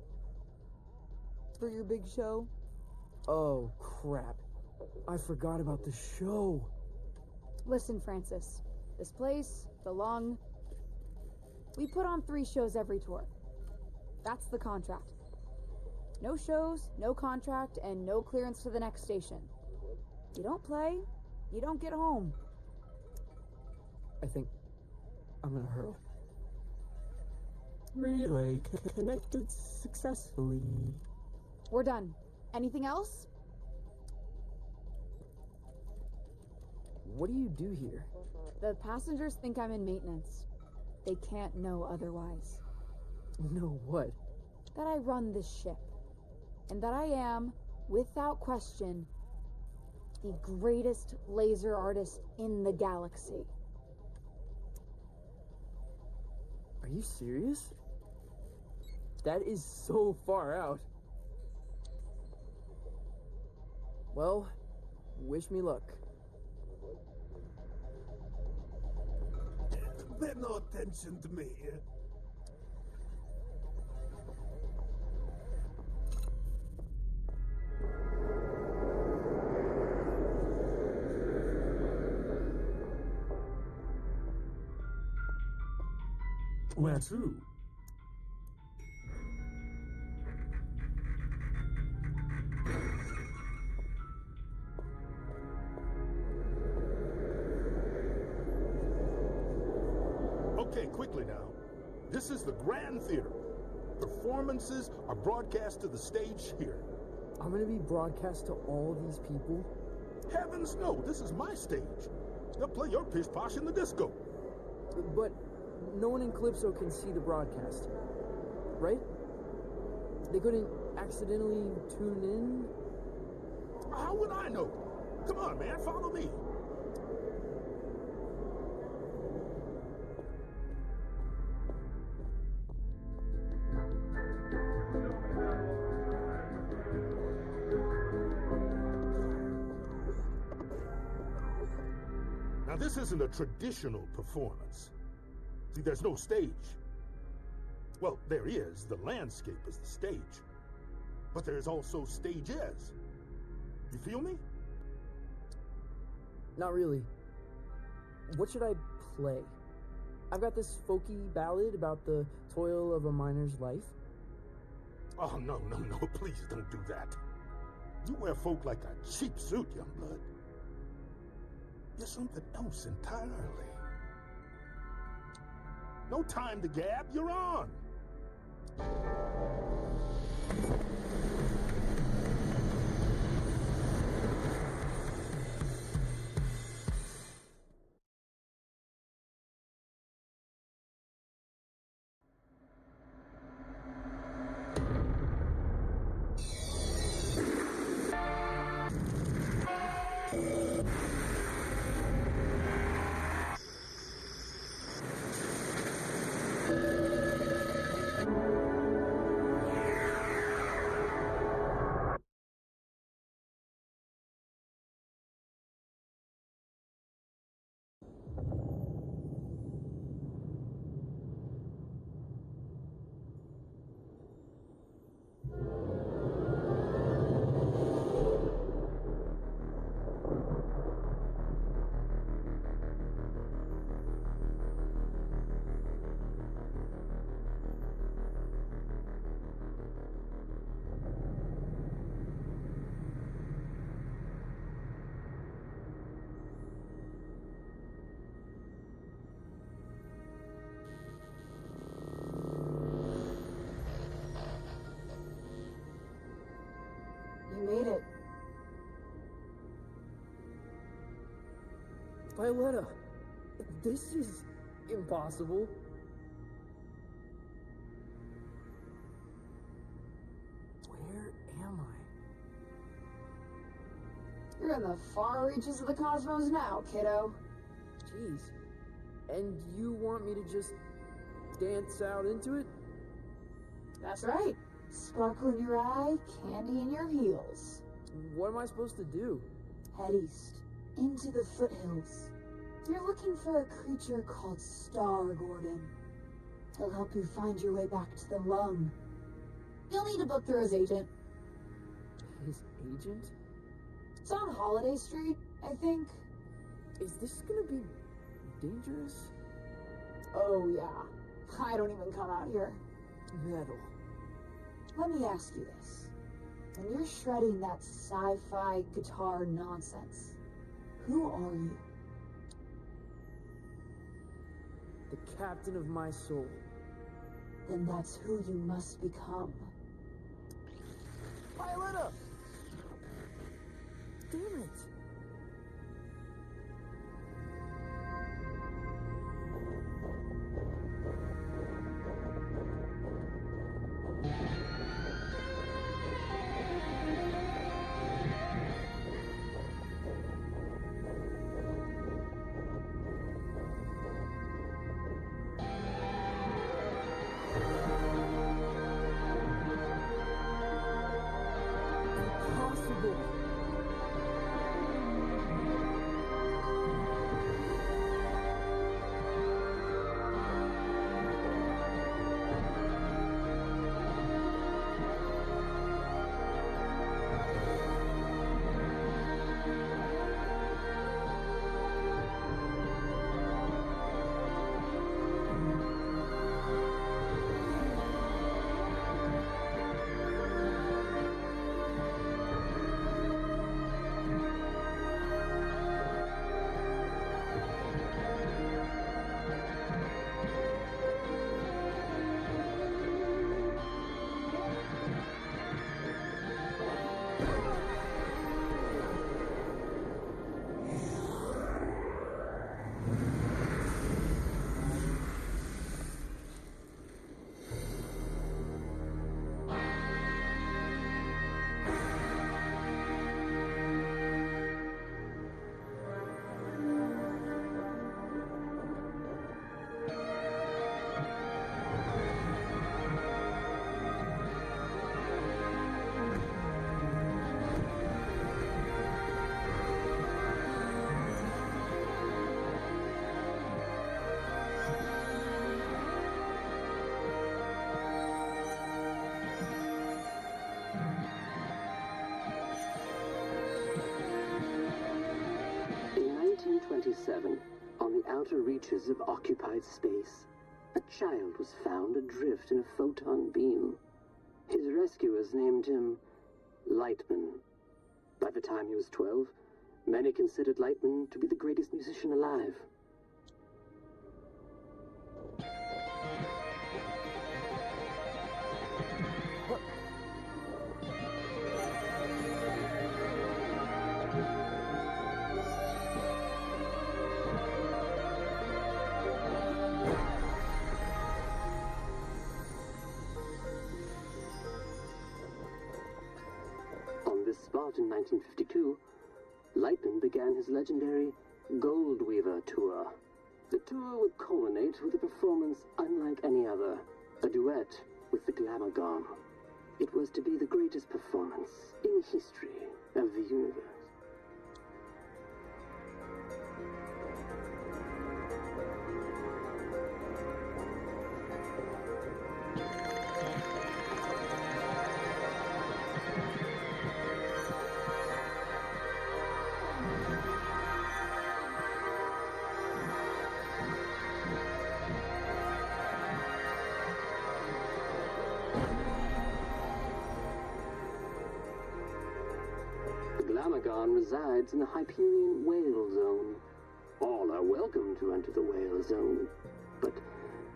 For your big show? Oh, crap. I forgot about the show. Listen, Francis. This place, the Lung, we put on 3 shows every tour. That's the contract. No shows, no contract, and no clearance to the next station. You don't play, you don't get home. I think I'm gonna hurl. Relay connected successfully. We're done. Anything else? What do you do here? The passengers think I'm in maintenance. They can't know otherwise. Know what? That I run this ship. And that I am, without question, the greatest laser artist in the galaxy. Are you serious? That is so far out. Well, wish me luck. Pay no attention to me. Where to? Okay, quickly now. This is the Grand Theater. Performances are broadcast to the stage here. I'm gonna be broadcast to all these people? Heavens no, this is my stage. They'll play your pish posh in the disco. But no one in Calypso can see the broadcast, right? They couldn't accidentally tune in? How would I know? Come on, man, follow me. Now, this isn't a traditional performance. See, there's no stage. Well, there is. The landscape is the stage. But there's also stages. You feel me? Not really. What should I play? I've got this folky ballad about the toil of a miner's life. Oh, no, please don't do that. You wear folk like a cheap suit, young blood. You're something else entirely. No time to gab, you're on. You made it. Violetta, this is impossible. in the far reaches of the cosmos now, kiddo. Jeez. And you want me to just dance out into it? That's right. Sparkle in your eye, candy in your heels. What am I supposed to do? Head east, into the foothills. You're looking for a creature called Star Gordon. He'll help you find your way back to the lung. You'll need to book through his agent. His agent? It's on Holiday Street, I think. Is this gonna be dangerous? Oh yeah. I don't even come out here. Metal. Let me ask you this. When you're shredding that sci-fi guitar nonsense, who are you? The captain of my soul. Then that's who you must become. Violetta! Damn it! In 1927, on the outer reaches of occupied space, a child was found adrift in a photon beam. His rescuers named him Lightman. By the time he was 12, many considered Lightman to be the greatest musician alive. On this spot in 1952, Lightman began his legendary Gold Weaver tour. The tour would culminate with a performance unlike any other, a duet with the Glamour Gone. It was to be the greatest performance in the history of the universe. Glamagon resides in the Hyperion Whale Zone. All are welcome to enter the Whale Zone, but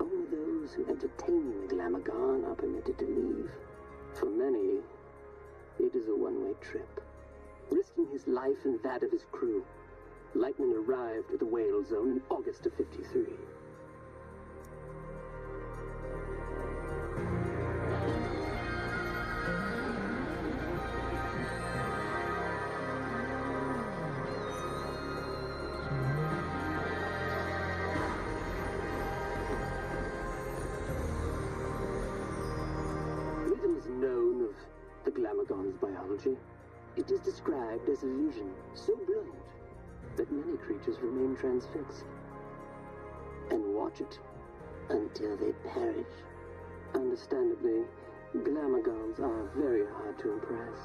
only those who entertain the Glamagon are permitted to leave. For many, it is a one-way trip. Risking his life and that of his crew, Lightman arrived at the Whale Zone in August of '53. Glamagon's biology. It is described as a vision so brilliant that many creatures remain transfixed and watch it until they perish. Understandably, Glamagons are very hard to impress.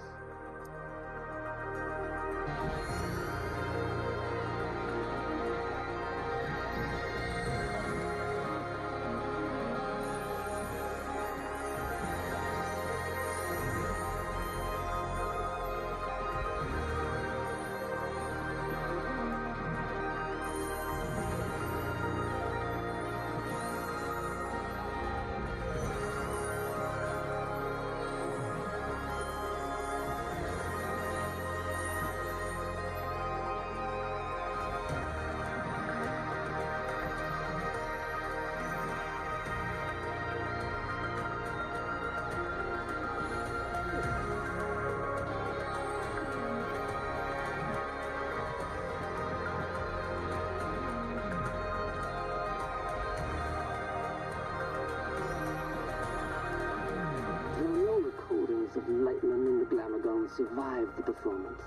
Of Lightman and the Glamagon survived the performance.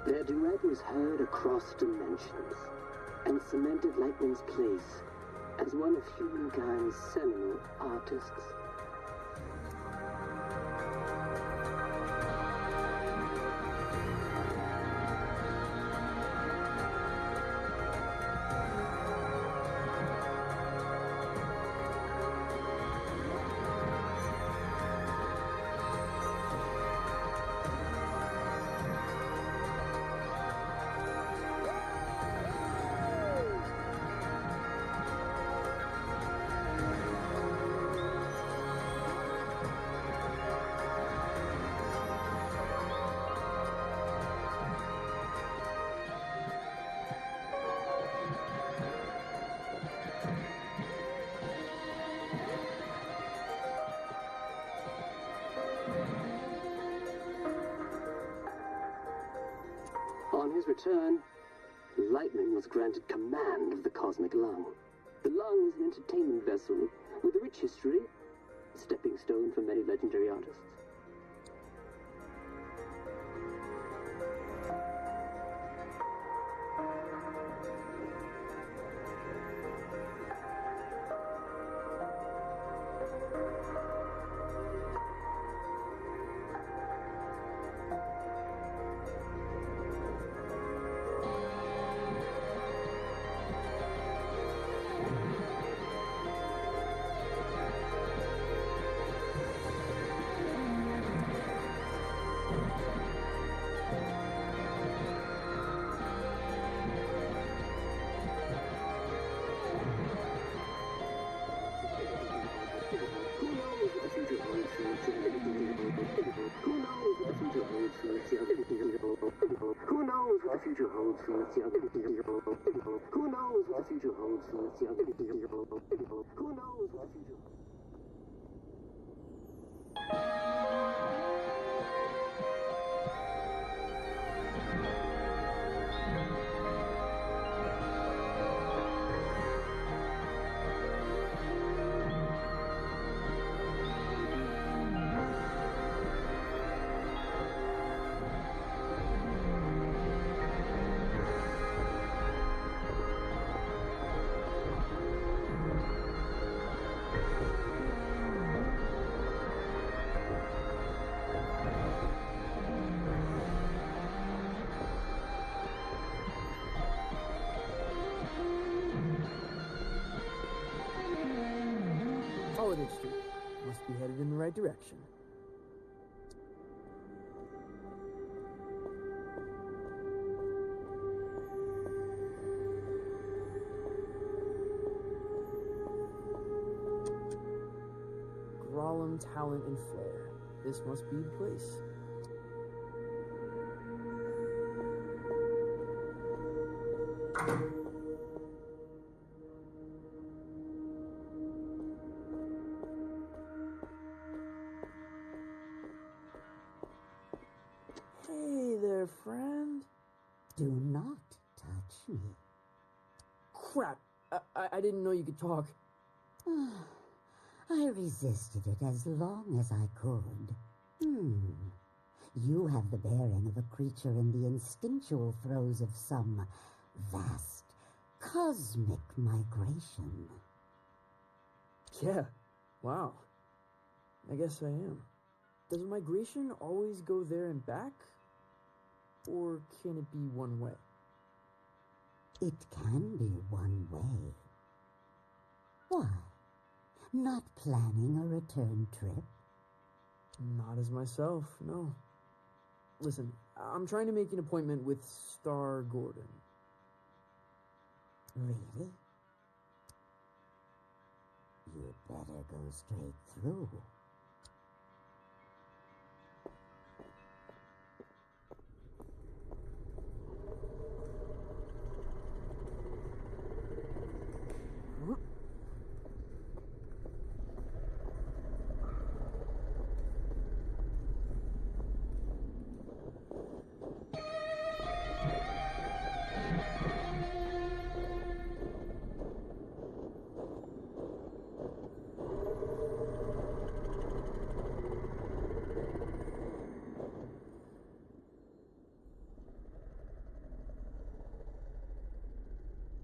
Their duet was heard across dimensions and cemented Lightman's place as one of humankind's seminal artists. On his return, Lightman was granted command of the Cosmic Lung. The Lung is an entertainment vessel with a rich history, a stepping stone for many legendary artists. Who knows what the future holds for its young people? Who knows what the future holds for its young people? Who knows what the future holds? Holiday Street. Must be headed in the right direction. Grollum, Talent, and Flair. This must be the place. Hey there, friend. Do not touch me. Crap! I didn't know you could talk. I resisted it as long as I could. You have the bearing of a creature in the instinctual throes of some vast cosmic migration. Yeah, wow. I guess I am. Does migration always go there and back? Or can it be one way? It can be one way. Why? Not planning a return trip? Not as myself, no. Listen, I'm trying to make an appointment with Star Gordon. Really? You'd better go straight through.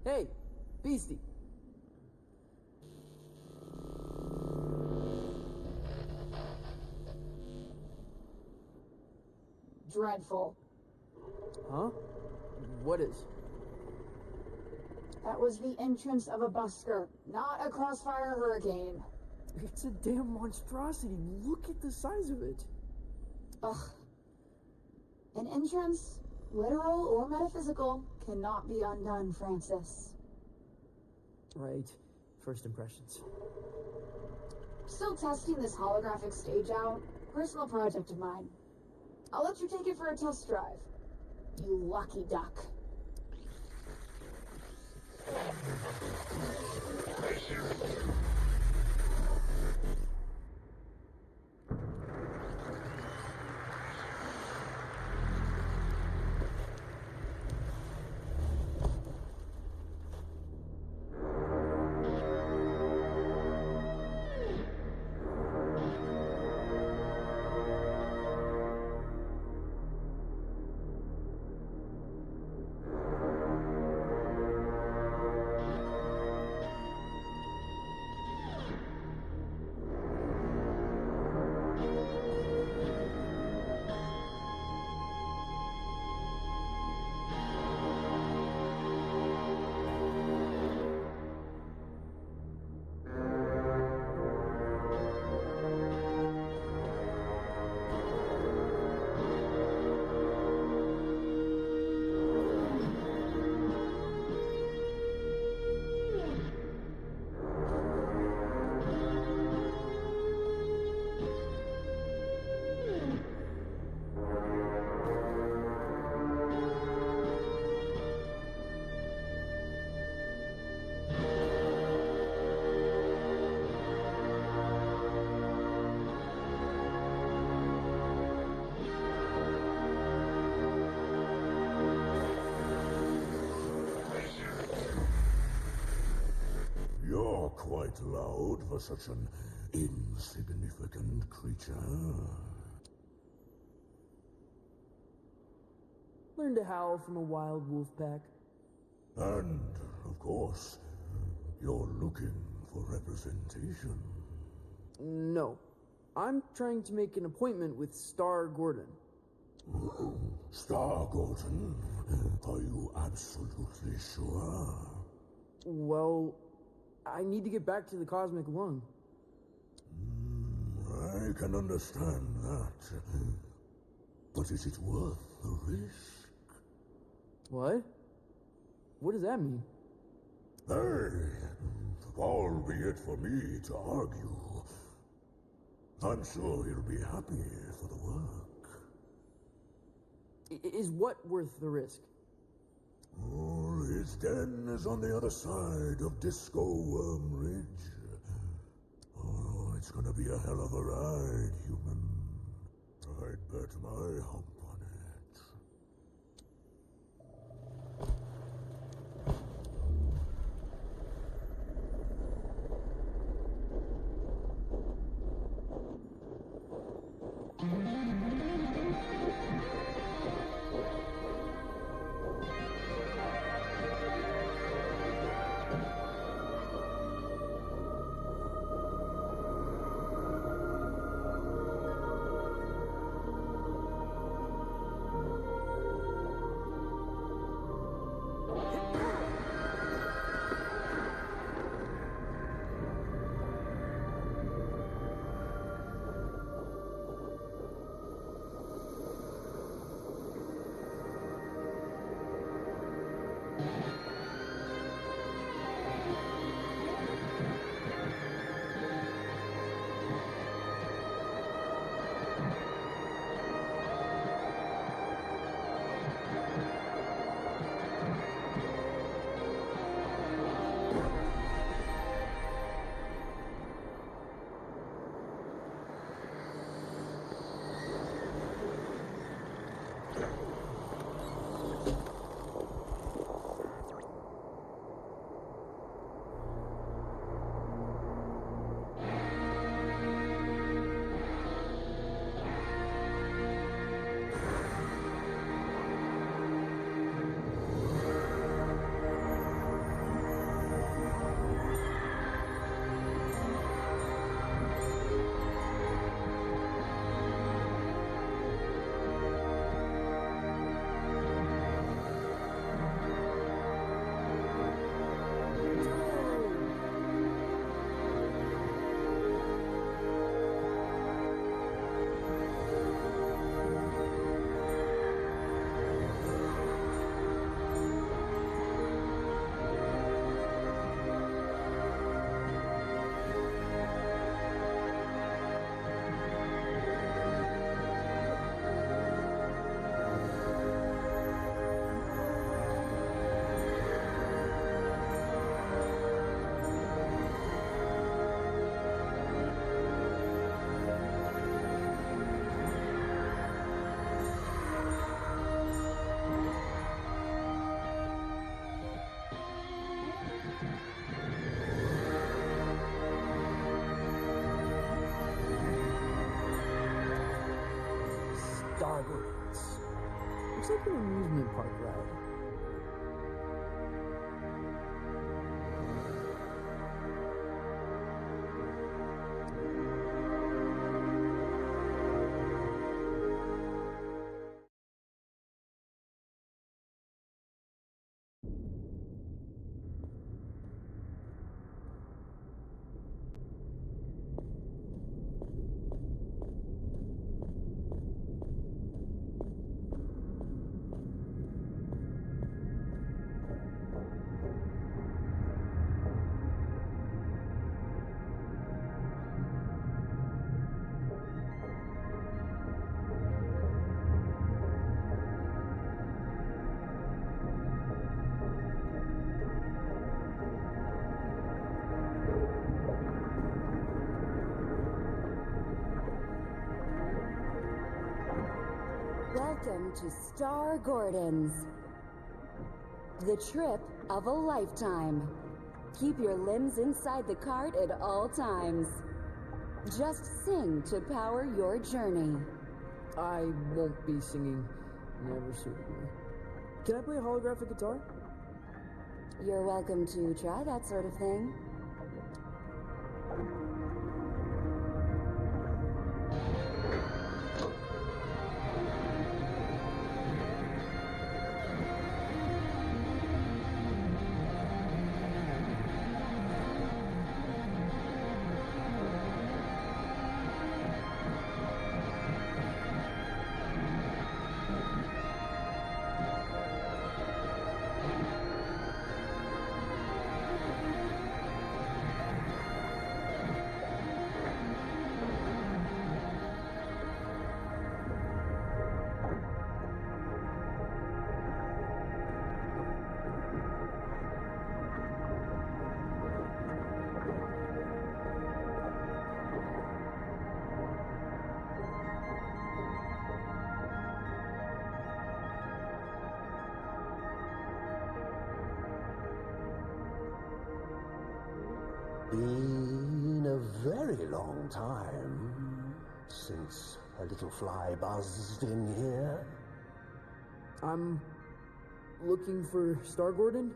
Hey, Beastie. Dreadful. Huh? What is? That was the entrance of a busker, not a crossfire hurricane. It's a damn monstrosity. Look at the size of it. Ugh. An entrance, literal or metaphysical, cannot be undone, Francis. Right. First impressions. Still testing this holographic stage out. Personal project of mine. I'll let you take it for a test drive. You lucky duck. You're quite loud for such an insignificant creature. Learn to howl from a wild wolf pack. And, of course, you're looking for representation. No. I'm trying to make an appointment with Star Gordon. Star Gordon? Are you absolutely sure? Well, I need to get back to the Cosmic Lung. I can understand that. But is it worth the risk? What? What does that mean? Hey, albeit for me to argue, I'm sure he'll be happy for the work. Is what worth the risk? Oh, his den is on the other side of Disco Worm Ridge. Oh, it's gonna be a hell of a ride, human. I'd bet my hump on it. Star Gardens. Looks like an amusement park ride. Welcome to Star Gardens, the trip of a lifetime. Keep your limbs inside the cart at all times. Just sing to power your journey. I won't be singing. Never suited me. Can I play a holographic guitar? You're welcome to try that sort of thing. Been a very long time since a little fly buzzed in here. I'm looking for Star Gordon.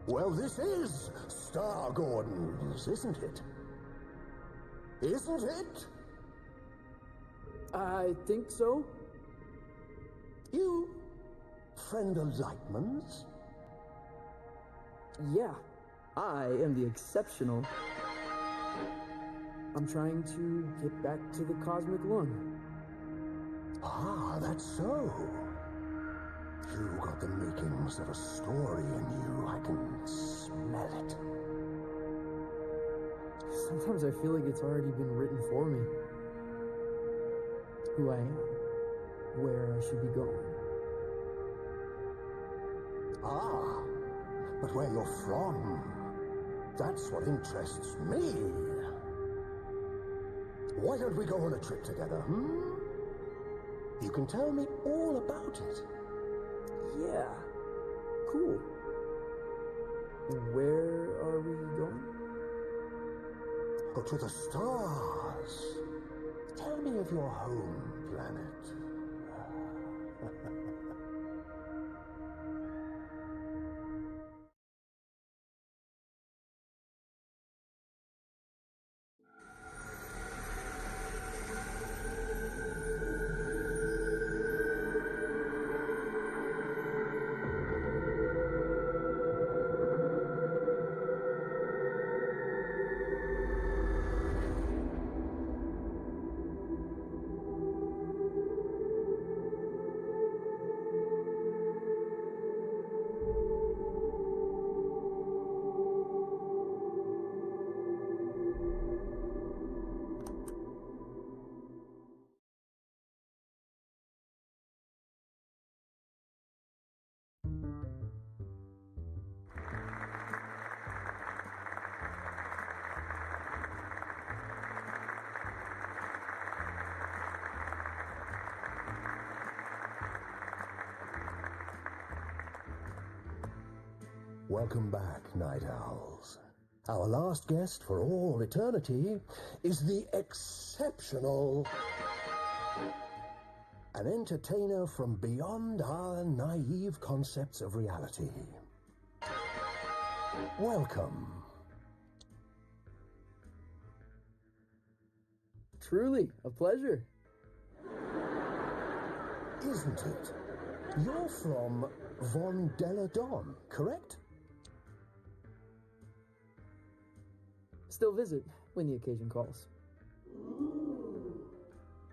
Well, this is Star Gordon's, isn't it? Isn't it? I think so. You friend of Lightman's? Yeah, I am the exceptional. I'm trying to get back to the cosmic lung. Ah, that's so. You got the makings of a story in you. I can smell it. Sometimes I feel like it's already been written for me. Who I am, where I should be going. Ah, but where you're from, that's what interests me. Why don't we go on a trip together, You can tell me all about it. Yeah, cool. Where are we going? Go to the stars. Tell me of your home planet. Welcome back, night owls. Our last guest for all eternity is the exceptional... an entertainer from beyond our naive concepts of reality. Welcome. Truly, a pleasure. Isn't it? You're from Von Della Don, correct? Still visit when the occasion calls.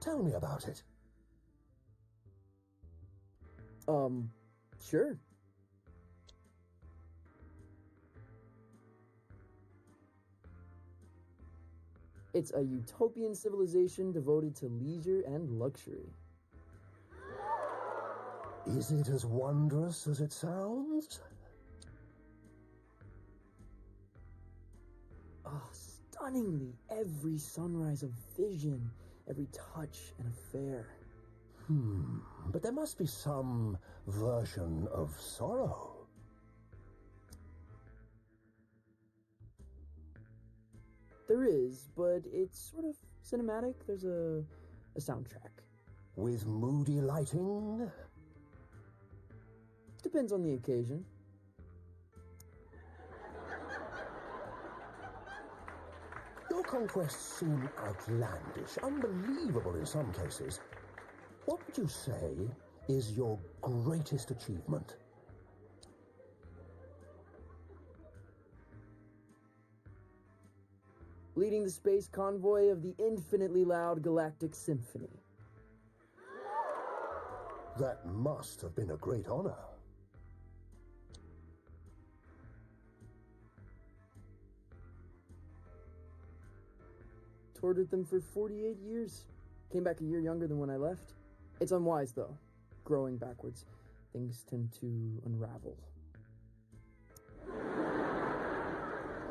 Tell me about it. Sure. It's a utopian civilization devoted to leisure and luxury. Is it as wondrous as it sounds? Oh, stunningly, every sunrise a vision, every touch an affair. But there must be some version of sorrow. There is, but it's sort of cinematic. There's a soundtrack. With moody lighting? Depends on the occasion. Your conquests seem outlandish, unbelievable in some cases. What would you say is your greatest achievement? Leading the space convoy of the infinitely loud galactic symphony. That must have been a great honor. Toured with them for 48 years. Came back a year younger than when I left. It's unwise, though. Growing backwards, things tend to unravel.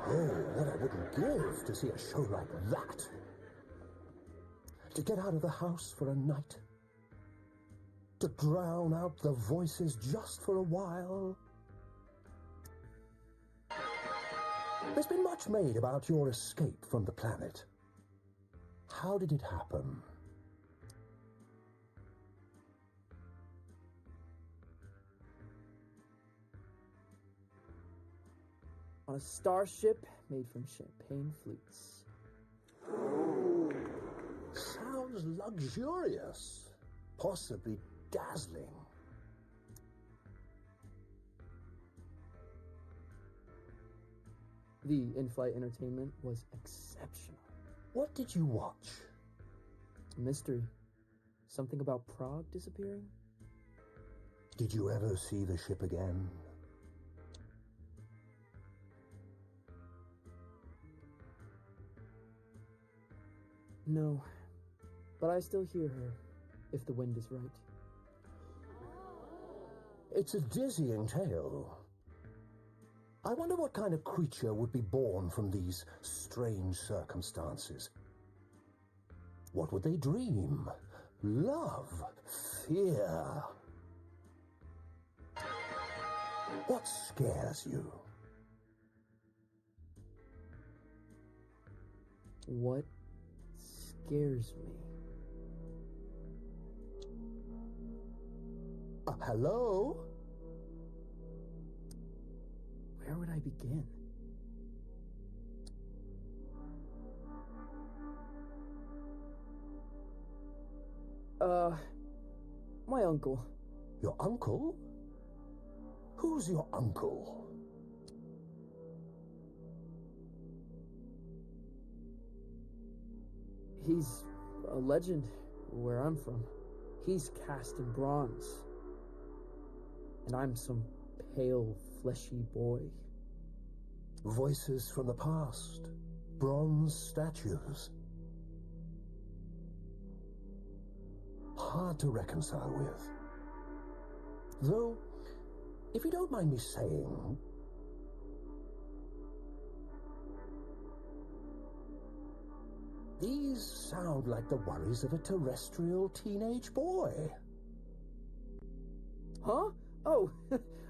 Oh, what I wouldn't give to see a show like that. To get out of the house for a night. To drown out the voices just for a while. There's been much made about your escape from the planet. How did it happen? On a starship made from champagne flutes. Sounds luxurious. Possibly dazzling. The in-flight entertainment was exceptional. What did you watch? A mystery. Something about Prague disappearing? Did you ever see the ship again? No, but I still hear her, if the wind is right. It's a dizzying tale. I wonder what kind of creature would be born from these strange circumstances. What would they dream? Love? Fear? What scares you? What scares me? Hello? Where would I begin? My uncle. Your uncle? Who's your uncle? He's a legend where I'm from. He's cast in bronze. And I'm some pale, fleshy boy. Voices from the past. Bronze statues. Hard to reconcile with. Though, if you don't mind me saying, these sound like the worries of a terrestrial teenage boy. Huh? Oh,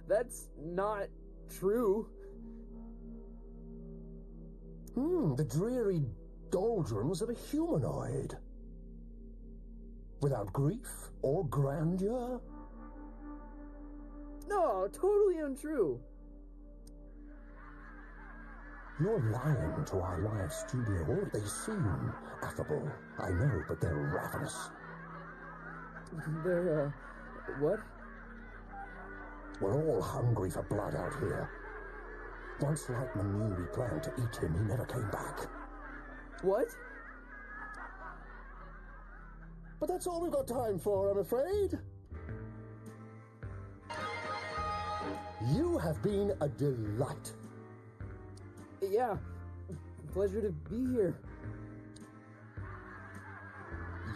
that's not true. The dreary doldrums of a humanoid. Without grief or grandeur? No, totally untrue. You're lying to our live studio. They seem affable, I know, but they're ravenous. They're, what? We're all hungry for blood out here. Once Lightman knew we planned to eat him, he never came back. What? But that's all we've got time for, I'm afraid. You have been a delight. Yeah, pleasure to be here.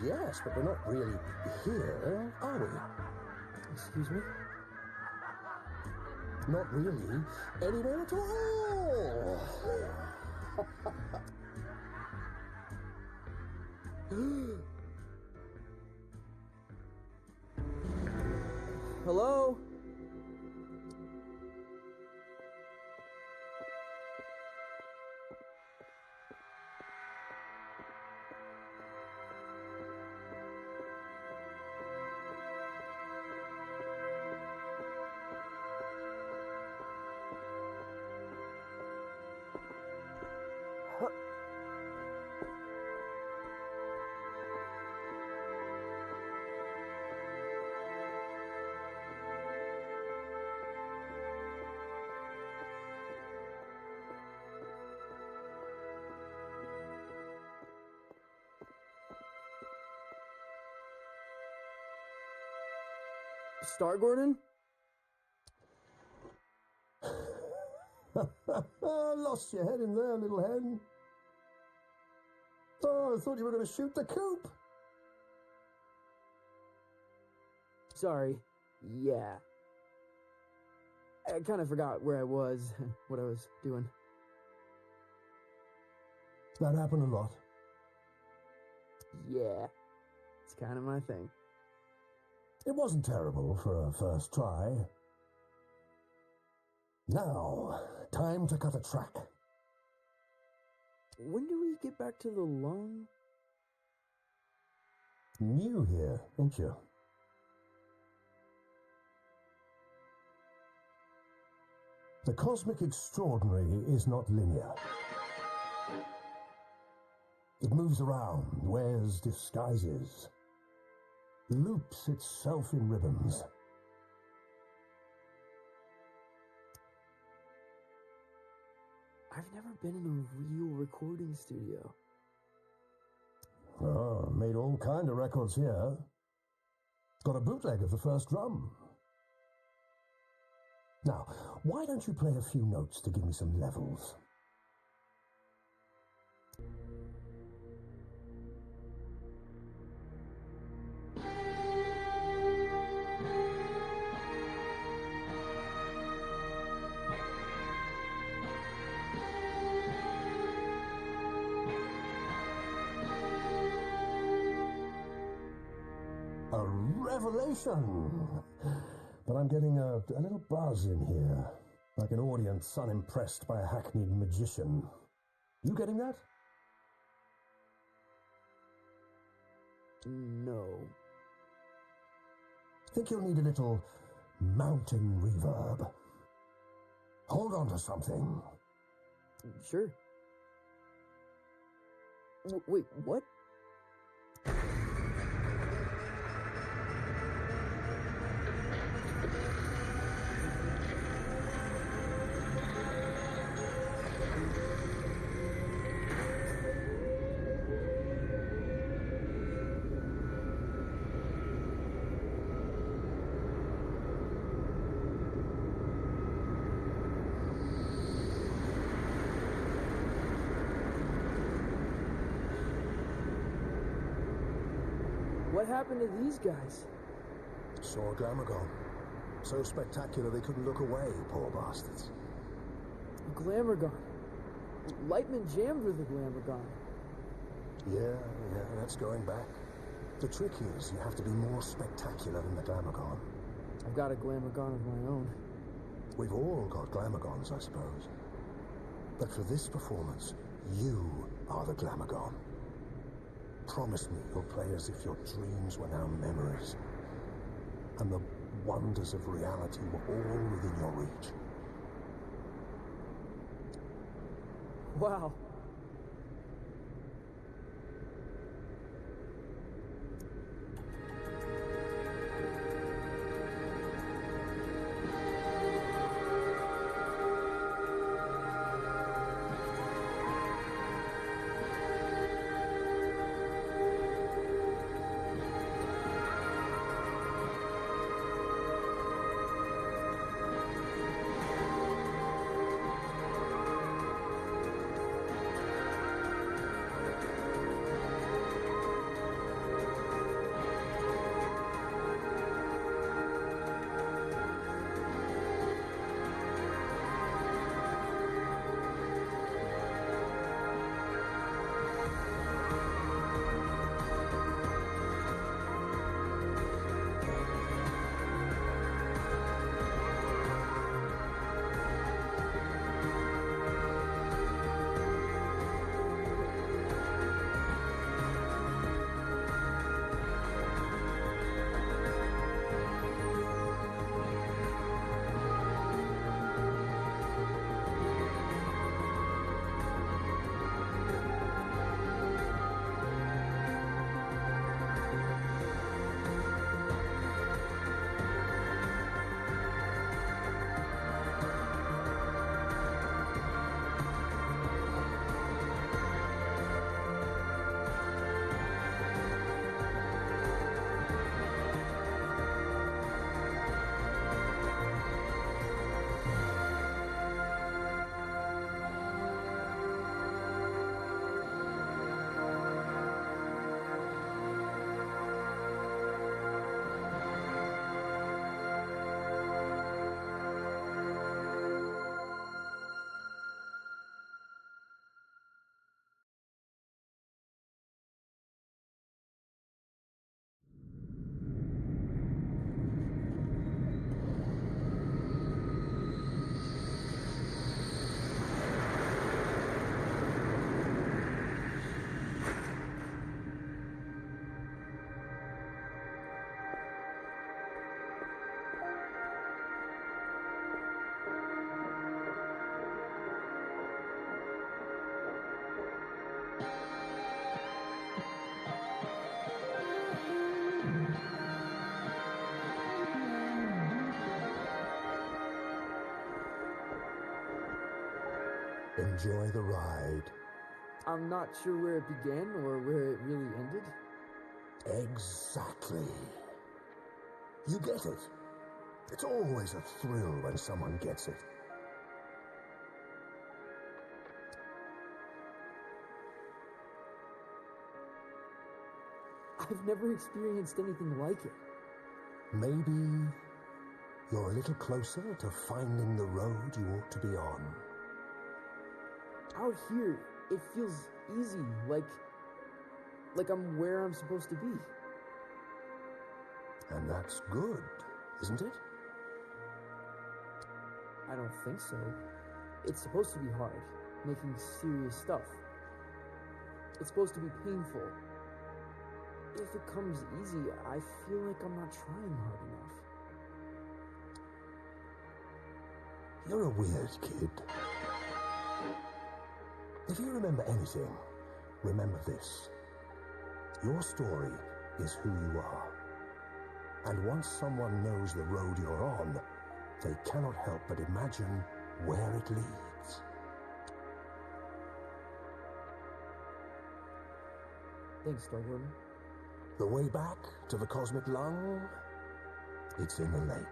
Yes, but we're not really here, are we? Excuse me? Not really anywhere at all. Hello? Star Gordon? Lost your head in there, little hen. Oh, I thought you were going to shoot the coop. Sorry. Yeah. I kind of forgot where I was, what I was doing. That happened a lot. Yeah. It's kind of my thing. It wasn't terrible for a first try. Now, time to cut a track. When do we get back to the long? New here, ain't you? The cosmic extraordinary is not linear. It moves around, wears disguises, loops itself in ribbons. I've never been in a real recording studio. Oh, made all kind of records here. Got a bootleg of the first drum. Now, why don't you play a few notes to give me some levels? A revelation! But I'm getting a little buzz in here, like an audience unimpressed by a hackneyed magician. You getting that? No. Think you'll need a little mountain reverb. Hold on to something. Sure. Wait, what? What happened to these guys? Saw a Glamorgon. So spectacular they couldn't look away, poor bastards. Glamorgon. Lightman jammed with the Glamorgon. Yeah, that's going back. The trick is you have to be more spectacular than the Glamorgon. I've got a Glamorgon of my own. We've all got glamagons, I suppose. But for this performance, you are the glamagon. Promise me you'll play as if your dreams were now memories, and the wonders of reality were all within your reach. Wow. Enjoy the ride. I'm not sure where it began or where it really ended. Exactly. You get it. It's always a thrill when someone gets it. I've never experienced anything like it. Maybe you're a little closer to finding the road you ought to be on. Out here, it feels easy, like I'm where I'm supposed to be. And that's good, isn't it? I don't think so. It's supposed to be hard, making serious stuff. It's supposed to be painful. If it comes easy, I feel like I'm not trying hard enough. You're a weird kid. If you remember anything, remember this. Your story is who you are. And once someone knows the road you're on, they cannot help but imagine where it leads. Thanks, Stargorn. The way back to the cosmic lung, it's in the lake.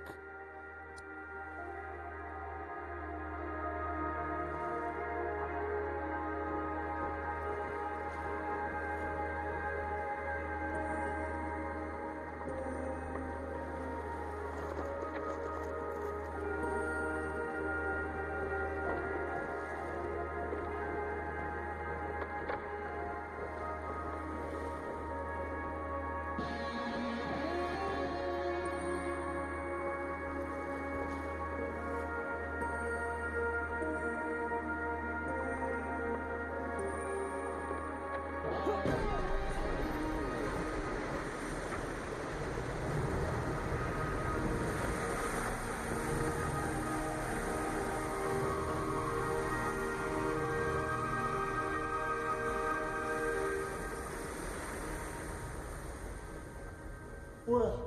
Well,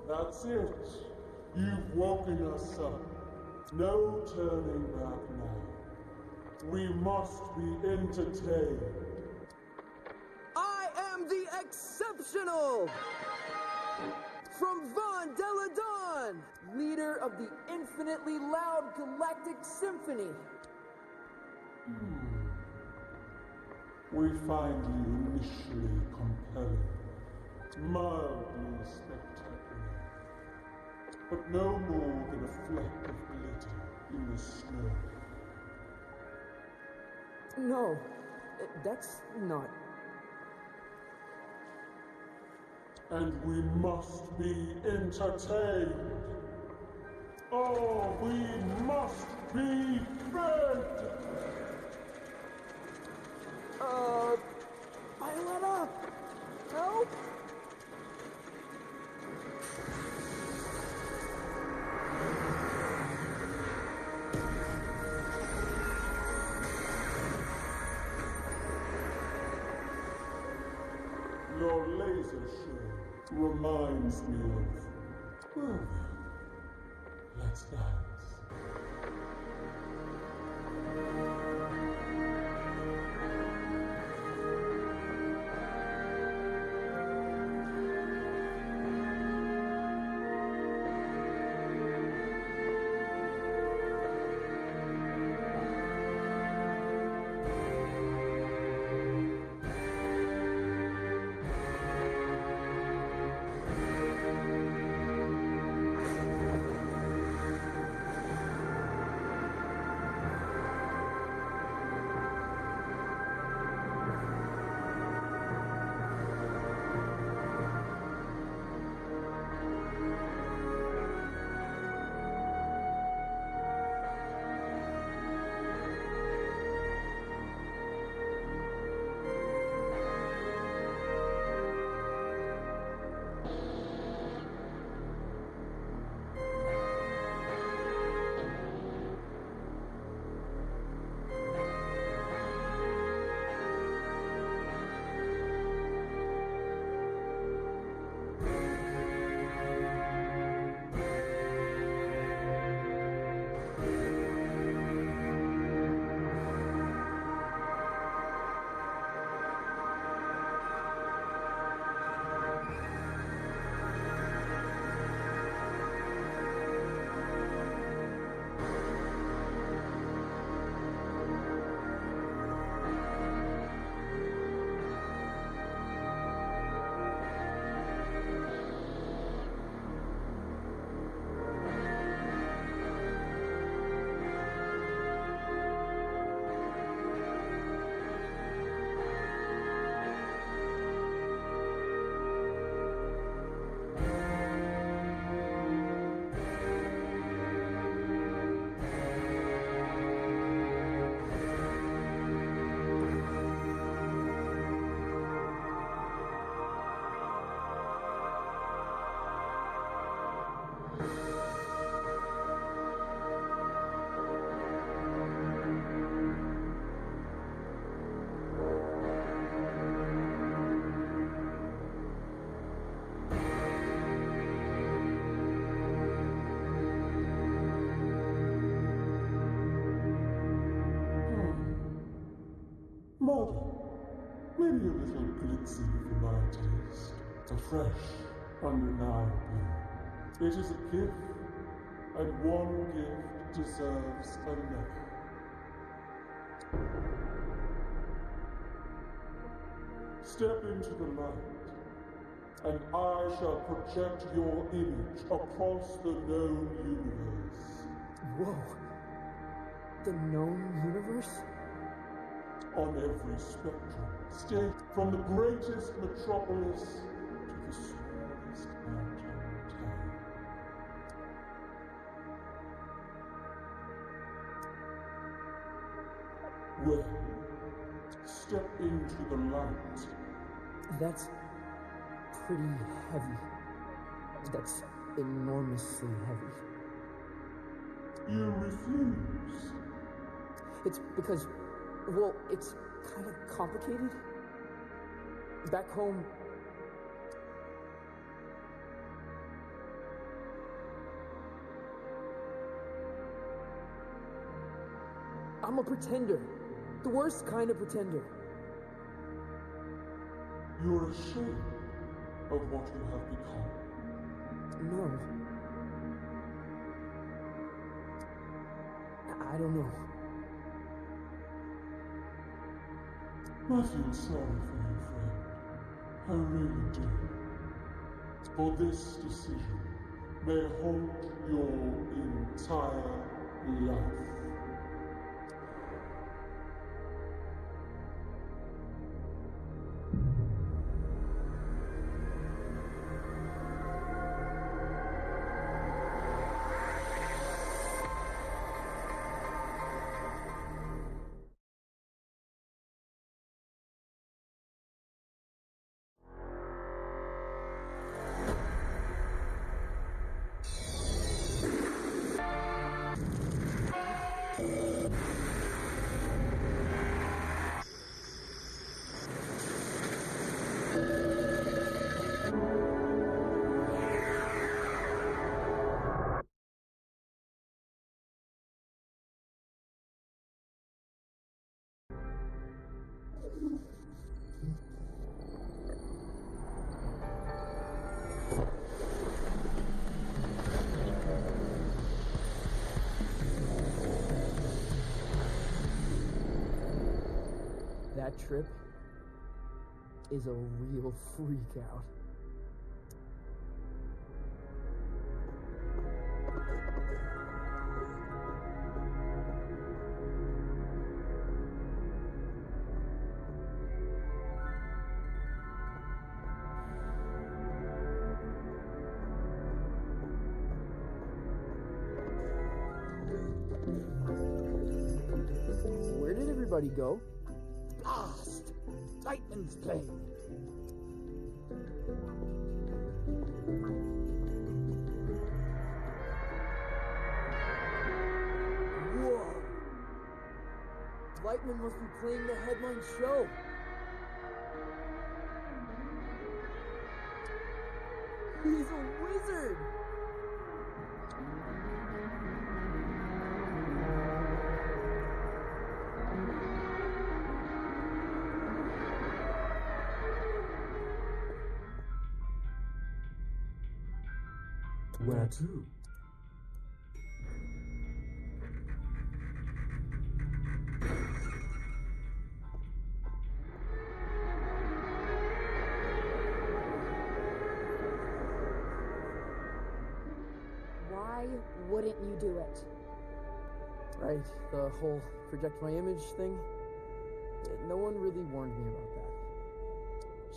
that's it. You've woken us up. No turning back now. We must be entertained. I am the exceptional! From Von Deladon, leader of the infinitely loud galactic symphony. We find you initially compelling, mildly spectacular, but no more than a fleck of glitter in the snow. No, that's not. And we must be entertained. Oh, we must be fed! Violetta! Help! Your laser show reminds me of... Well, let's dance. Mother, maybe a little glitzy for my taste. A fresh, undeniably. It is a gift, and one gift deserves another. Step into the light, and I shall project your image across the known universe. Whoa. The known universe? On every spectrum, state from the greatest metropolis to the smallest mountain town. Well, step into the light. That's pretty heavy. That's enormously heavy. You refuse? It's because, well, it's kind of complicated. Back home, I'm a pretender. The worst kind of pretender. You're ashamed of what you have become. No. I don't know. I feel sorry for you, friend. I really do. For this decision may haunt your entire life. That trip is a real freak out. Where did everybody go? Blast! Lightman's playing. Whoa! Lightman must be playing the headline show. He's a wizard! Where to? Why wouldn't you do it? Right, the whole project my image thing. No one really warned me about that.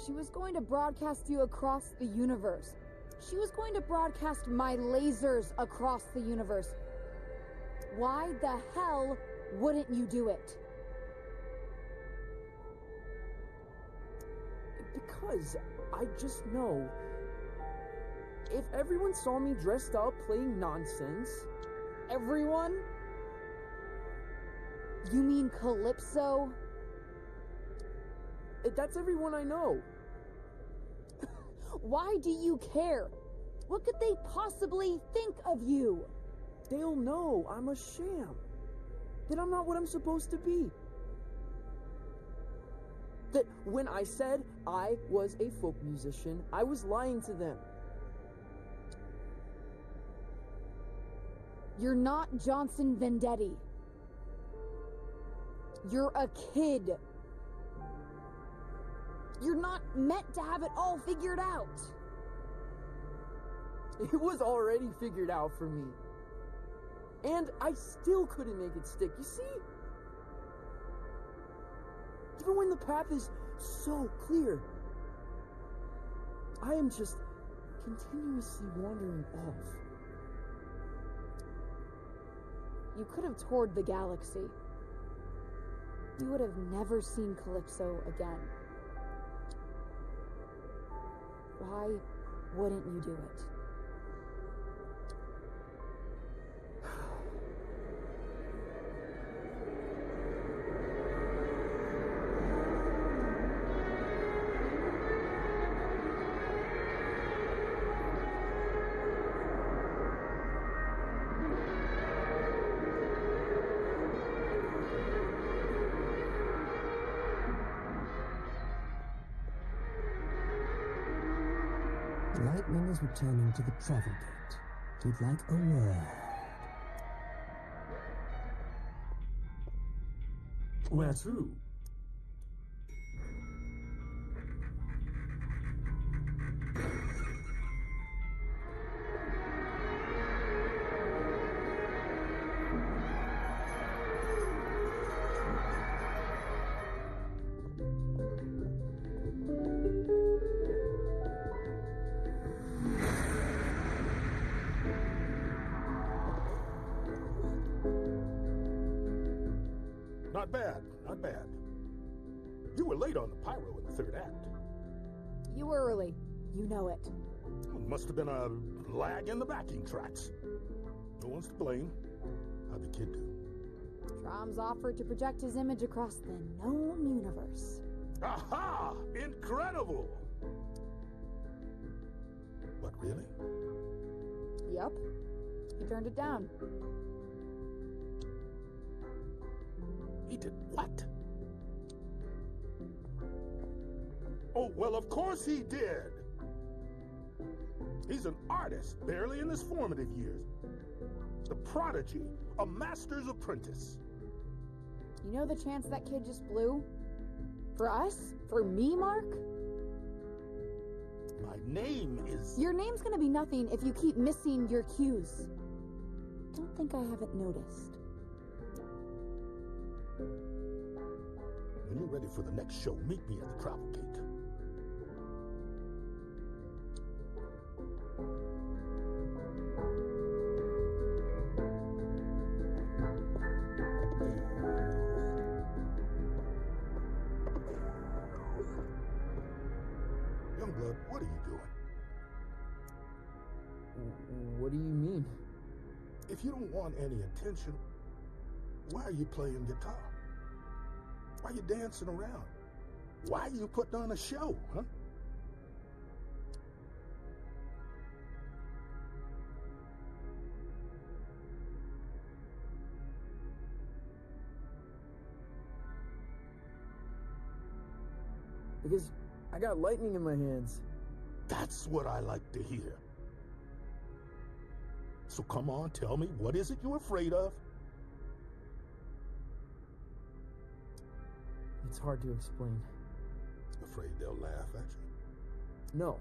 She was going to broadcast you across the universe. She was going to broadcast my lasers across the universe. Why the hell wouldn't you do it? Because I just know if everyone saw me dressed up playing nonsense, everyone? You mean Calypso? That's everyone I know. Why do you care? What could they possibly think of you? They'll know I'm a sham. That I'm not what I'm supposed to be. That when I said I was a folk musician, I was lying to them. You're not Johnson Vendetti. You're a kid. You're not meant to have it all figured out. It was already figured out for me. And I still couldn't make it stick, you see? Even when the path is so clear, I am just continuously wandering off. You could have toured the galaxy. You would have never seen Calypso again. Why wouldn't you do it? Lightman is returning to the travel gate. He'd like a word. Where to? Not bad, not bad. You were late on the pyro in the third act. You were early. You know it. Must have been a lag in the backing tracks. No one's to blame. How'd the kid do? Trom's offered to project his image across the known universe. Aha! Incredible! What, really? Yup. He turned it down. He did what? Oh, well, of course he did. He's an artist, barely in his formative years. The prodigy, a master's apprentice. You know the chance that kid just blew? For us? For me, Mark? My name is... Your name's gonna be nothing if you keep missing your cues. Don't think I haven't noticed. When you're ready for the next show, meet me at the travel gate. Youngblood, what are you doing? What do you mean? If you don't want any attention, why are you playing guitar? Why are you dancing around? Why are you putting on a show, huh? Because I got lightning in my hands. That's what I like to hear. So come on, tell me, what is it you're afraid of? It's hard to explain. Afraid they'll laugh at you? No.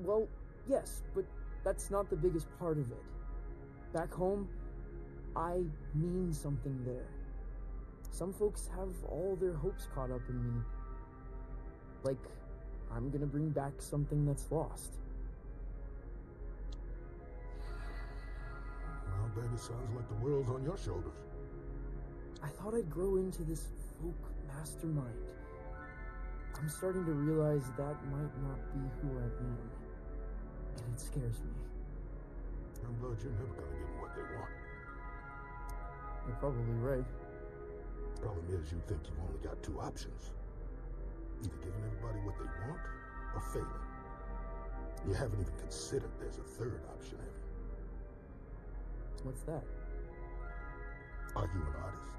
Well, yes, but that's not the biggest part of it. Back home, I mean something there. Some folks have all their hopes caught up in me. Like, I'm gonna bring back something that's lost. Well, baby, sounds like the world's on your shoulders. I thought I'd grow into this folk mastermind. I'm starting to realize that might not be who I am. And it scares me. Youngblood, you're never gonna give them what they want. You're probably right. Problem is, you think you've only got two options. Either giving everybody what they want, or failing. You haven't even considered there's a third option, have you? What's that? Are you an artist?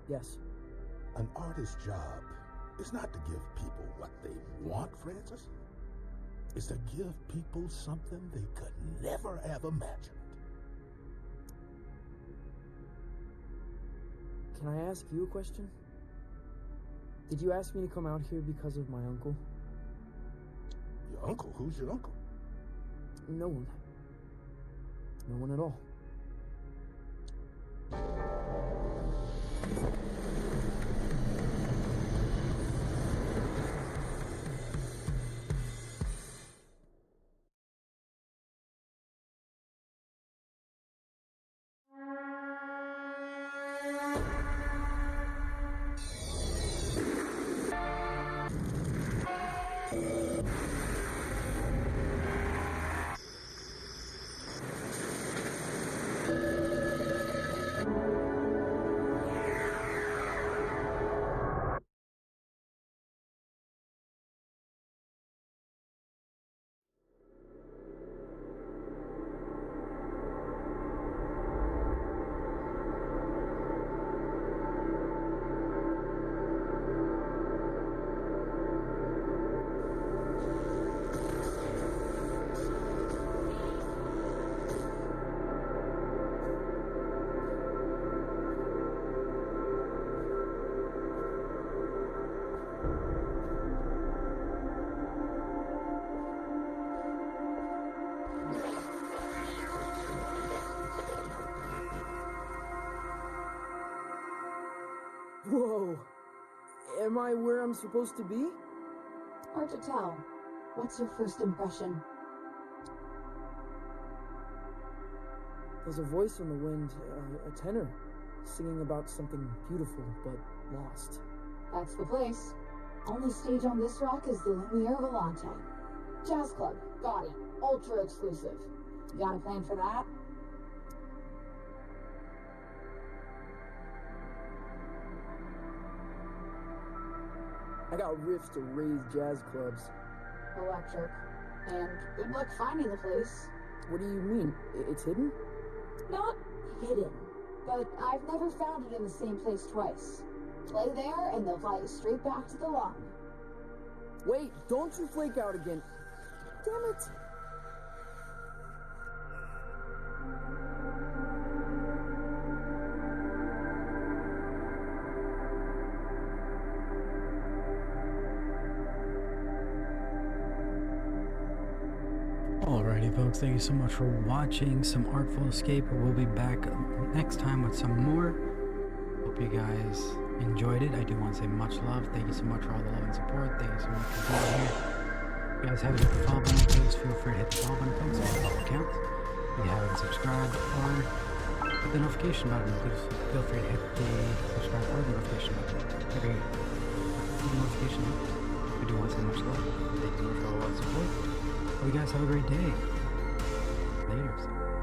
Yes. An artist's job is not to give people what they want, Francis. It's to give people something they could never have imagined. Can I ask you a question? Did you ask me to come out here because of my uncle? Your uncle? Who's your uncle? No one. No one at all. I where I'm supposed to be? Hard to tell. What's your first impression? There's a voice in the wind, a tenor, singing about something beautiful but lost. That's the place. Only stage on this rock is the Lumiere Volante. Jazz club, gaudy, ultra exclusive. You got a plan for that? I got riffs to raise jazz clubs. Electric. And good luck finding the place. What do you mean? It's hidden? Not hidden, but I've never found it in the same place twice. Play there and they'll fly you straight back to the lung. Wait, don't you flake out again. Damn it. Alrighty folks, thank you so much for watching some Artful Escape. We'll be back next time with some more. Hope you guys enjoyed it. I do want to say much love. Thank you so much for all the love and support. Thank you so much for being here. If you guys haven't hit the follow button, please feel free to hit the follow button, folks. It helps the account. If you haven't subscribed or hit the notification button, please feel free to hit the subscribe or the notification button. Every notification helps. We do want to say much love. Thank you so much for all the love and support. You guys have a great day. Later.